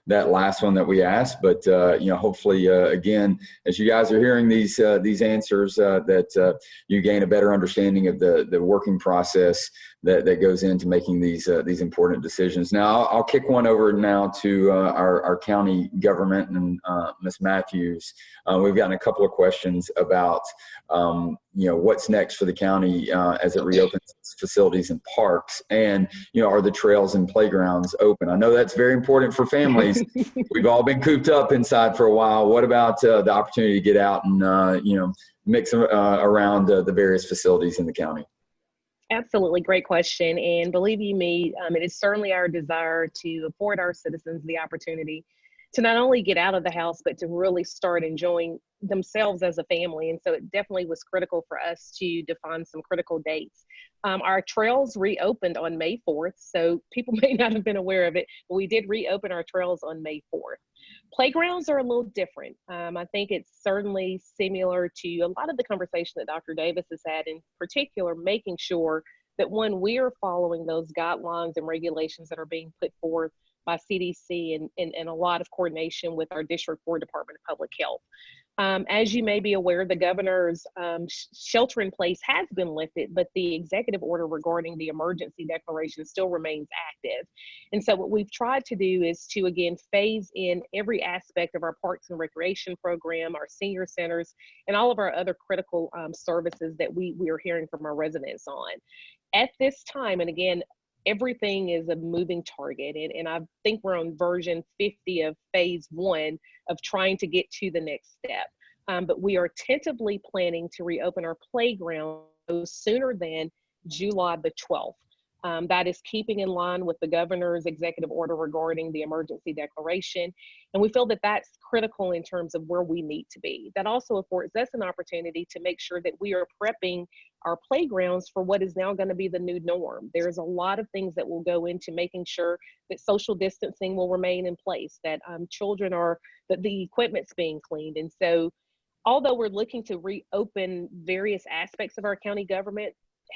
that last one that we asked, but hopefully again, as you guys are hearing these answers, that you gain a better understanding of the working process that goes into making these important decisions. Now, I'll kick one over now to our county government and Ms. Matthews. We've gotten a couple of questions about what's next for the county as it reopens its facilities and parks, and are the trails and playgrounds open? I know that's very important for families. We've all been cooped up inside for a while. What about the opportunity to get out and mix around the various facilities in the county? Absolutely, great question. And believe you me, it is certainly our desire to afford our citizens the opportunity to not only get out of the house, but to really start enjoying themselves as a family. And so it definitely was critical for us to define some critical dates. Our trails reopened on May 4th, so people may not have been aware of it, but we did reopen our trails on May 4th. Playgrounds are a little different. I think it's certainly similar to a lot of the conversation that Dr. Davis has had, in particular, making sure that when we are following those guidelines and regulations that are being put forth by CDC and a lot of coordination with our District 4 Department of Public Health. As you may be aware, the governor's shelter in place has been lifted, but the executive order regarding the emergency declaration still remains active. And so what we've tried to do is to, again, phase in every aspect of our parks and recreation program, our senior centers, and all of our other critical services that we are hearing from our residents on. At this time, and again, everything is a moving target, and I think we're on version 50 of phase 1 of trying to get to the next step. But we are tentatively planning to reopen our playground sooner than July the 12th. That is keeping in line with the governor's executive order regarding the emergency declaration. And we feel that that's critical in terms of where we need to be. That also affords us an opportunity to make sure that we are prepping our playgrounds for what is now going to be the new norm. There's a lot of things that will go into making sure that social distancing will remain in place, that children are, that the equipment's being cleaned. And so although we're looking to reopen various aspects of our county government,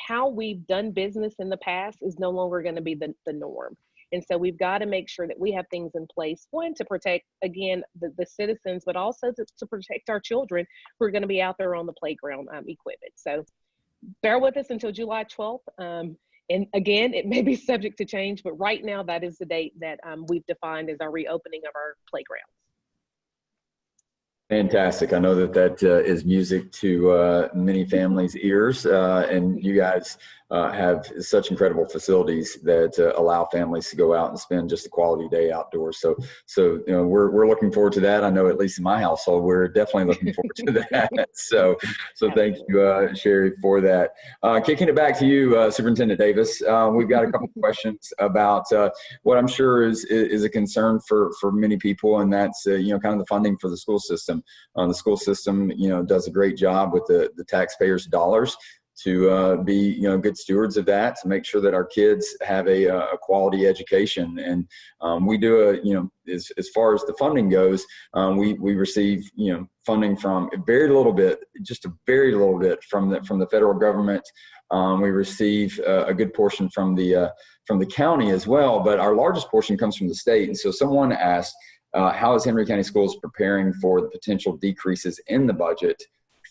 how we've done business in the past is no longer going to be the norm. And so we've got to make sure that we have things in place, one, to protect, again, the citizens, but also to protect our children who are going to be out there on the playground equipment. So bear with us until July 12th. And again, it may be subject to change, but right now that is the date that we've defined as our reopening of our playgrounds. Fantastic. I know that is music to many families' ears, and you guys have such incredible facilities that allow families to go out and spend just a quality day outdoors. So you know, we're looking forward to that. I know at least in my household, we're definitely looking forward to that. So thank you, Sherry, for that. Kicking it back to you, Superintendent Davis. We've got a couple of questions about what I'm sure is a concern for many people, and that's you know, kind of the funding for the school system. The school system, you know, does a great job with the taxpayers' dollars to be, you know, good stewards of that, to make sure that our kids have a quality education. And we do you know, as far as the funding goes, we receive, you know, funding from very little bit, just a very little bit from the federal government. We receive a good portion from the county as well, but our largest portion comes from the state. And so someone asked, how is Henry County Schools preparing for the potential decreases in the budget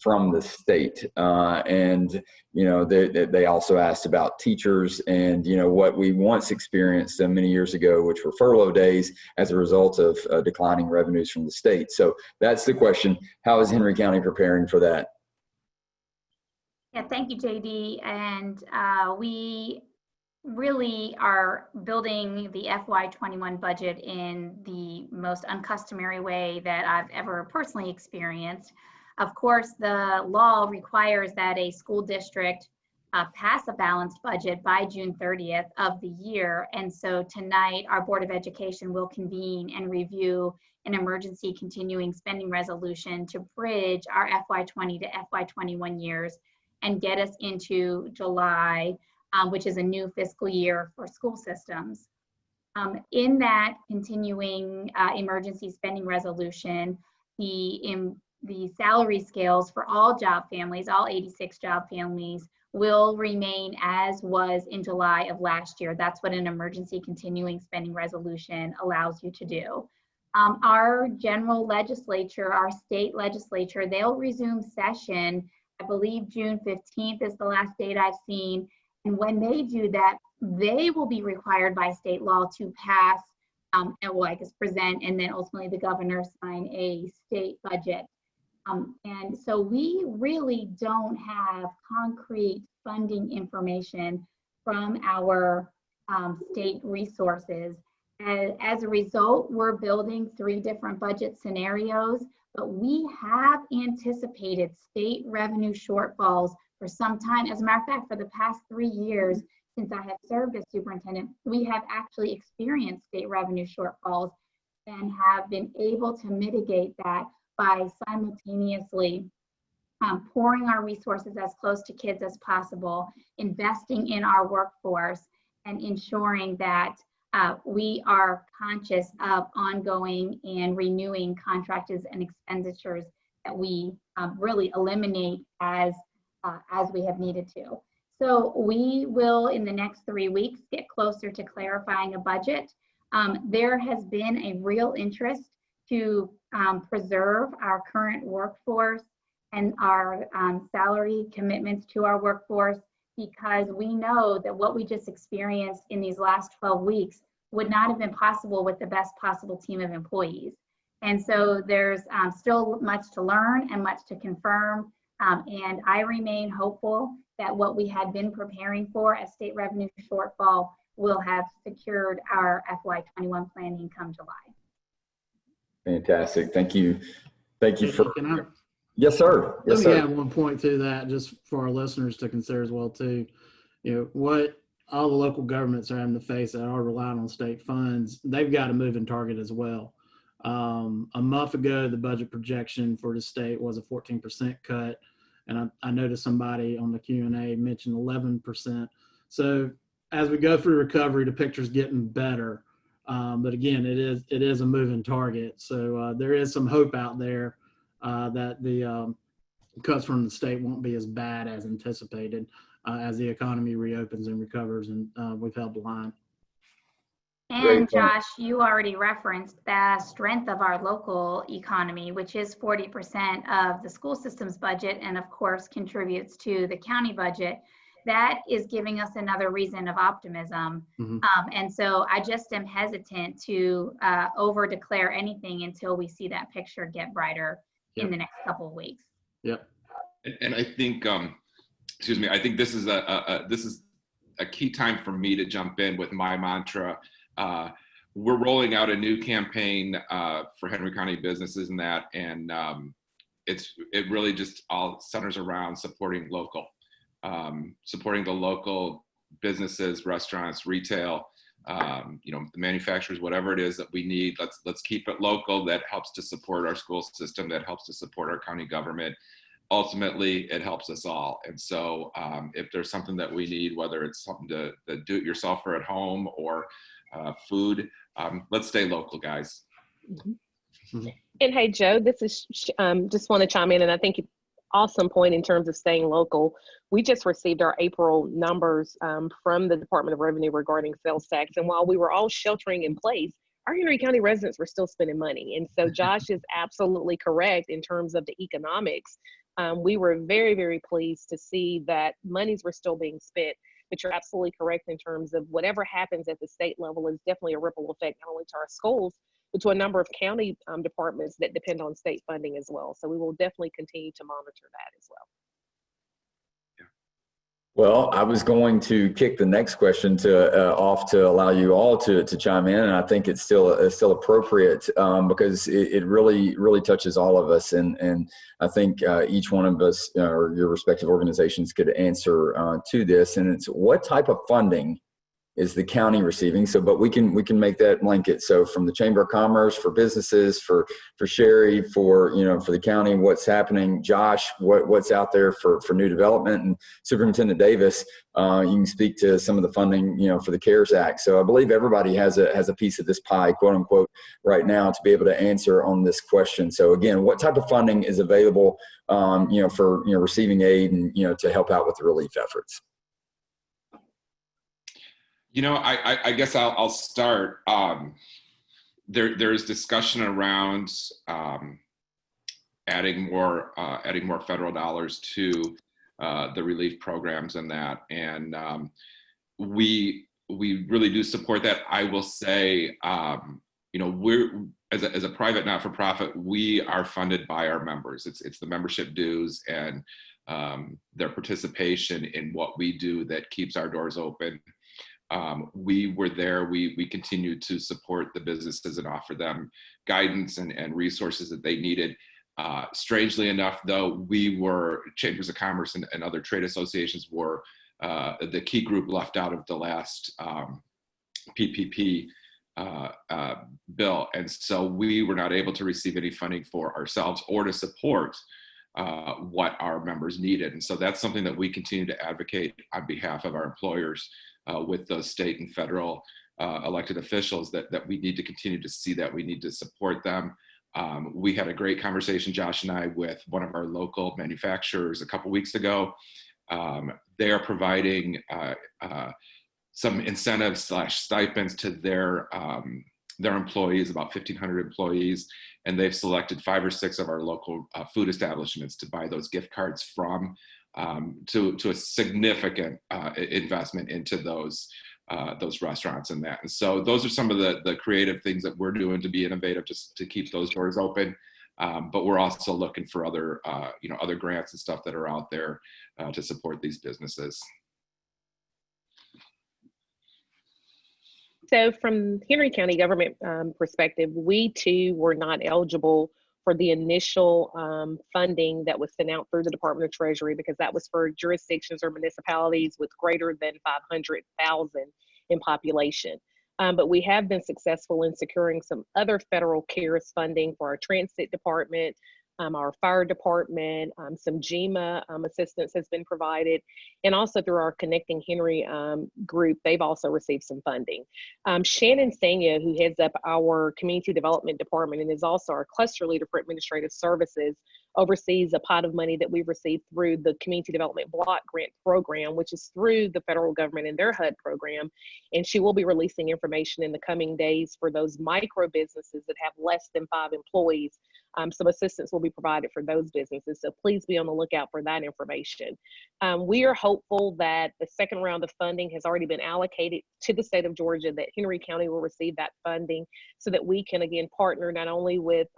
from the state? And, you know, they also asked about teachers and, you know, what we once experienced many years ago, which were furlough days as a result of declining revenues from the state. So that's the question. How is Henry County preparing for that? Yeah, thank you, JD. And we really are building the FY21 budget in the most uncustomary way that I've ever personally experienced. Of course, the law requires that a school district pass a balanced budget by June 30th of the year. And so tonight, our Board of Education will convene and review an emergency continuing spending resolution to bridge our FY20 to FY21 years and get us into July, which is a new fiscal year for school systems. In that continuing emergency spending resolution, the salary scales for all job families, all 86 job families, will remain as was in July of last year. That's what an emergency continuing spending resolution allows you to do. Our general legislature, our state legislature, they'll resume session, I believe June 15th is the last date I've seen. And when they do that, they will be required by state law to pass, and well, I guess present, and then ultimately the governor sign a state budget. And so we really don't have concrete funding information from our state resources. As a result, we're building 3 different budget scenarios, but we have anticipated state revenue shortfalls for some time. As a matter of fact, for the past 3 years since I have served as superintendent, we have actually experienced state revenue shortfalls and have been able to mitigate that by simultaneously pouring our resources as close to kids as possible, investing in our workforce, and ensuring that we are conscious of ongoing and renewing contracts and expenditures that we really eliminate as we have needed to. So we will, in the next 3 weeks, get closer to clarifying a budget. There has been a real interest to preserve our current workforce and our salary commitments to our workforce, because we know that what we just experienced in these last 12 weeks would not have been possible with the best possible team of employees. And so there's still much to learn and much to confirm. And I remain hopeful that what we had been preparing for as state revenue shortfall will have secured our FY21 planning come July. Fantastic. Thank you. Thank you for. Can I, Yes, sir. Yes, let me sir. add one point to that, just for our listeners to consider as well too. You know, what all the local governments are having to face that are relying on state funds, they've got a moving target as well. A month ago, the budget projection for the state was a 14% cut. And I noticed somebody on the Q&A mentioned 11%. So as we go through recovery, the picture's getting better. But again, it is a moving target. So there is some hope out there that the cuts from the state won't be as bad as anticipated as the economy reopens and recovers, and we've held the line. And Josh, you already referenced the strength of our local economy, which is 40% of the school system's budget and of course contributes to the county budget. That is giving us another reason of optimism. Mm-hmm. And so I just am hesitant to over declare anything until we see that picture get brighter in the next couple of weeks. Yep. And I think, excuse me, I think this is a key time for me to jump in with my mantra. We're rolling out a new campaign for Henry County businesses and that, and it really just all centers around supporting local, supporting the local businesses, restaurants, retail, you know, the manufacturers, whatever it is that we need. Let's keep it local. That helps to support our school system. That helps to support our county government. Ultimately, it helps us all. And so if there's something that we need, whether it's something to do it yourself or at home or food, let's stay local, guys. Mm-hmm. And hey, Joe, this is just want to chime in, and I think awesome point in terms of staying local. We just received our April numbers from the Department of Revenue regarding sales tax, and while we were all sheltering in place, our Henry County residents were still spending money. And so Josh is absolutely correct in terms of the economics. We were very, very pleased to see that monies were still being spent. But you're absolutely correct in terms of whatever happens at the state level is definitely a ripple effect, not only to our schools, but to a number of county departments that depend on state funding as well. So we will definitely continue to monitor that as well. Well, I was going to kick the next question off to allow you all to chime in, and I think it's still appropriate because it really touches all of us, and I think each one of us or your respective organizations could answer to this. And it's, what type of funding is the county receiving? So, but we can make that blanket. So, from the Chamber of Commerce, for businesses, for Sherry, for the county, what's happening? Josh, what's out there for new development? And Superintendent Davis, you can speak to some of the funding, for the CARES Act. So, I believe everybody has a piece of this pie, quote unquote, right now to be able to answer on this question. So, again, what type of funding is available, for receiving aid and to help out with the relief efforts? I guess I'll start. There's discussion around adding more federal dollars to the relief programs and that, and we really do support that. I will say, we're as a private not-for-profit, we are funded by our members. It's the membership dues and their participation in what we do that keeps our doors open. We were there, we continued to support the businesses and offer them guidance and resources that they needed. Strangely enough, though, we were, Chambers of Commerce and other trade associations were the key group left out of the last PPP bill. And so we were not able to receive any funding for ourselves or to support what our members needed. And so that's something that we continue to advocate on behalf of our employers with those state and federal elected officials, that we need to continue to see that. We need to support them. We had a great conversation, Josh and I, with one of our local manufacturers a couple weeks ago. They are providing some incentives / stipends to their employees, about 1,500 employees. and they've selected 5 or 6 of our local food establishments to buy those gift cards from, to a significant investment into those restaurants and that. And so those are some of the creative things that we're doing to be innovative, just to keep those doors open. But we're also looking for other, other grants and stuff that are out there to support these businesses. So from Henry County government perspective, we too were not eligible for the initial funding that was sent out through the Department of Treasury, because that was for jurisdictions or municipalities with greater than 500,000 in population. But we have been successful in securing some other federal CARES funding for our transit department, our fire department, some GMA assistance has been provided, and also through our Connecting Henry group, they've also received some funding. Shannon Sanya, who heads up our community development department and is also our cluster leader for administrative services, oversees a pot of money that we've received through the Community Development Block Grant Program, which is through the federal government and their HUD program. And she will be releasing information in the coming days for those micro businesses that have less than 5 employees. Some assistance will be provided for those businesses. So please be on the lookout for that information. We are hopeful that the second round of funding has already been allocated to the state of Georgia, that Henry County will receive that funding so that we can again partner not only with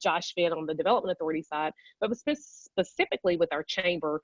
Josh Finn on the Development Authority side, but specifically with our chamber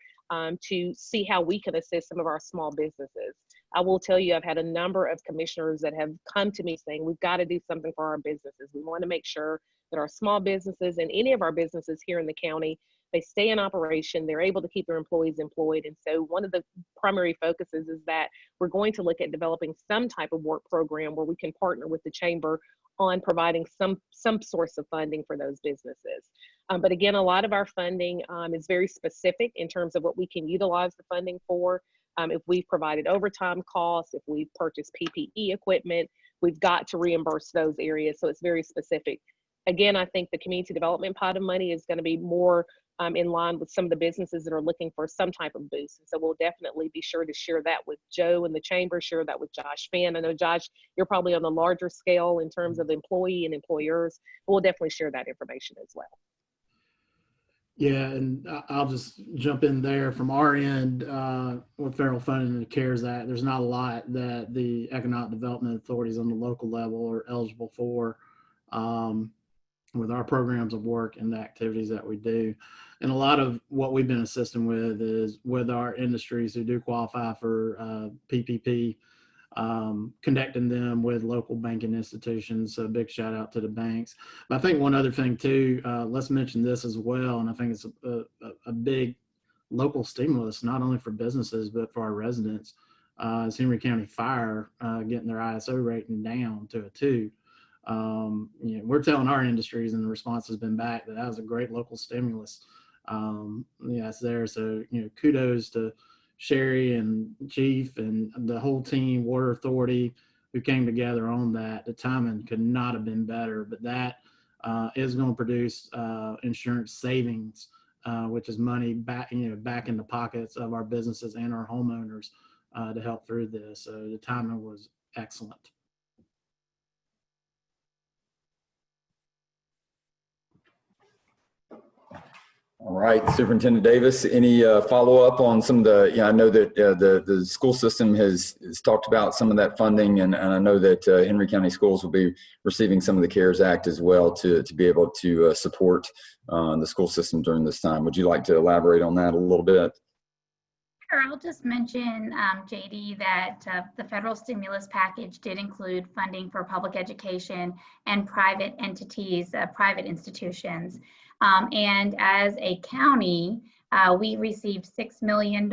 to see how we can assist some of our small businesses. I will tell you, I've had a number of commissioners that have come to me saying, we've got to do something for our businesses. We want to make sure that our small businesses and any of our businesses here in the county, they stay in operation, they're able to keep their employees employed. And so one of the primary focuses is that we're going to look at developing some type of work program where we can partner with the chamber on providing some source of funding for those businesses. But again, a lot of our funding is very specific in terms of what we can utilize the funding for. If we've provided overtime costs, if we've purchased PPE equipment, we've got to reimburse those areas. So it's very specific. Again, I think the community development pot of money is going to be more in line with some of the businesses that are looking for some type of boost. And so we'll definitely be sure to share that with Joe and the chamber, share that with Josh Finn. I know, Josh, you're probably on the larger scale in terms of employee and employers, but we'll definitely share that information as well. Yeah, and I'll just jump in there from our end with federal funding and the CARES Act. There's not a lot that the economic development authorities on the local level are eligible for with our programs of work and the activities that we do. And a lot of what we've been assisting with is with our industries who do qualify for PPP, connecting them with local banking institutions. So big shout out to the banks. But I think one other thing too, let's mention this as well. And I think it's a big local stimulus, not only for businesses, but for our residents, is Henry County Fire getting their ISO rating down to a 2. We're telling our industries, and the response has been back that was a great local stimulus. It's there. So, kudos to Sherry and Chief and the whole team, Water Authority, who came together on that. The timing could not have been better, but that is going to produce insurance savings, which is money back in the pockets of our businesses and our homeowners to help through this. So the timing was excellent. All right, Superintendent Davis, any follow-up on some of the, I know that the school system has talked about some of that funding, and I know that Henry County Schools will be receiving some of the CARES Act as well to be able to support the school system during this time. Would you like to elaborate on that a little bit? Sure, I'll just mention, JD, that the federal stimulus package did include funding for public education and private entities, private institutions. And as a county, we received $6 million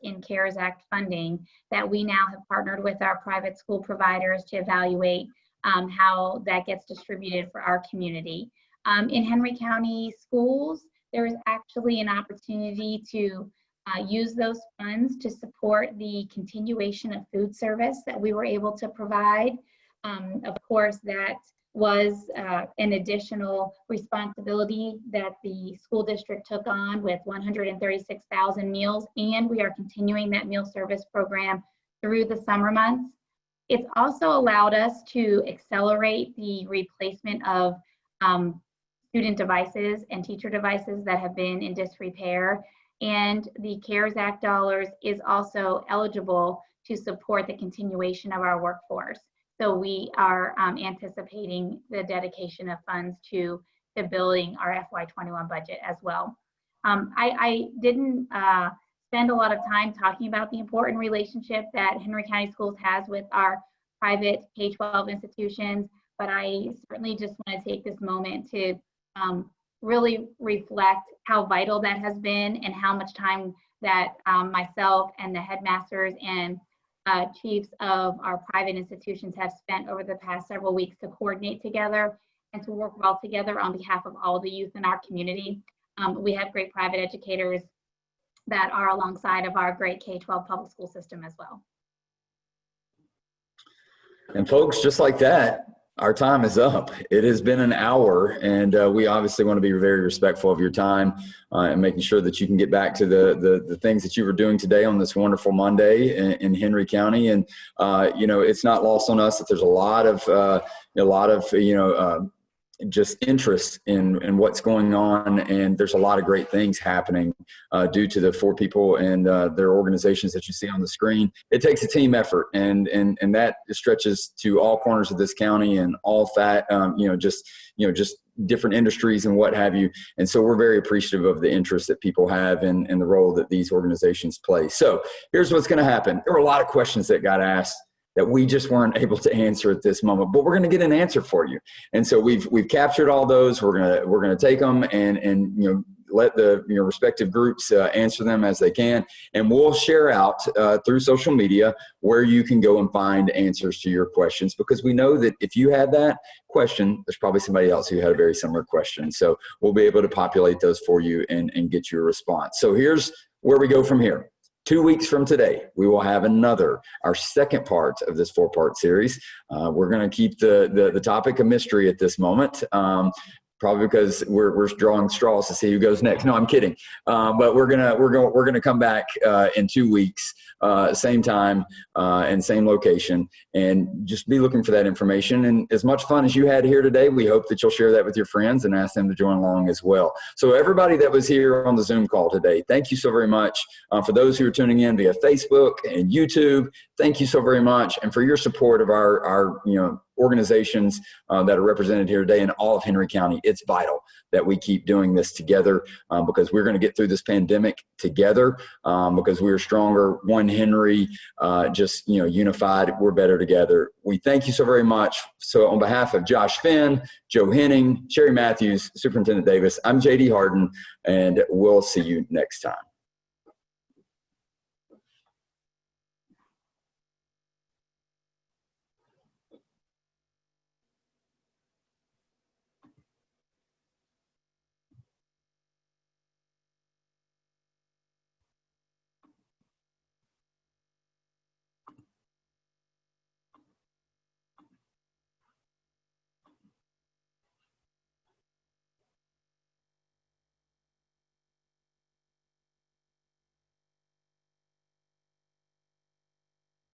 in CARES Act funding that we now have partnered with our private school providers to evaluate how that gets distributed for our community. In Henry County schools, there is actually an opportunity to use those funds to support the continuation of food service that we were able to provide. Of course, that was an additional responsibility that the school district took on with 136,000 meals, and we are continuing that meal service program through the summer months. It's also allowed us to accelerate the replacement of student devices and teacher devices that have been in disrepair. And the CARES Act dollars is also eligible to support the continuation of our workforce. So we are anticipating the dedication of funds to building our FY21 budget as well. I didn't spend a lot of time talking about the important relationship that Henry County Schools has with our private K-12 institutions, but I certainly just want to take this moment to really reflect how vital that has been and how much time that myself and the headmasters and chiefs of our private institutions have spent over the past several weeks to coordinate together and to work well together on behalf of all the youth in our community. We have great private educators that are alongside of our great K-12 public school system as well. And folks, just like that, our time is up. It has been an hour, and we obviously want to be very respectful of your time and making sure that you can get back to the things that you were doing today on this wonderful Monday in Henry County. And you know, it's not lost on us that there's a lot of just interest in what's going on, and there's a lot of great things happening due to the 4 people and their organizations that you see on the screen. It takes a team effort, and that stretches to all corners of this county and all just different industries and what have you. And so we're very appreciative of the interest that people have in the role that these organizations play. So here's what's going to happen. There were a lot of questions that got asked that we just weren't able to answer at this moment, but we're going to get an answer for you. And so we've captured all those. We're going to take them and let the respective groups answer them as they can, and we'll share out through social media where you can go and find answers to your questions, because we know that if you had that question, there's probably somebody else who had a very similar question. So we'll be able to populate those for you and get you a response. So here's where we go from here. 2 weeks from today, we will have our second part of this 4-part series. We're going to keep the topic a mystery at this moment, probably because we're drawing straws to see who goes next. No, I'm kidding. But we're gonna come back in 2 weeks, same time and same location, and just be looking for that information. And as much fun as you had here today, we hope that you'll share that with your friends and ask them to join along as well. So everybody that was here on the Zoom call today, thank you so very much. For those who are tuning in via Facebook and YouTube, thank you so very much, and for your support of our organizations that are represented here today in all of Henry County. It's vital that we keep doing this together because we're going to get through this pandemic together because we're stronger. One Henry, unified, we're better together. We thank you so very much. So on behalf of Josh Finn, Joe Henning, Sherry Matthews, Superintendent Davis, I'm JD Harden, and we'll see you next time.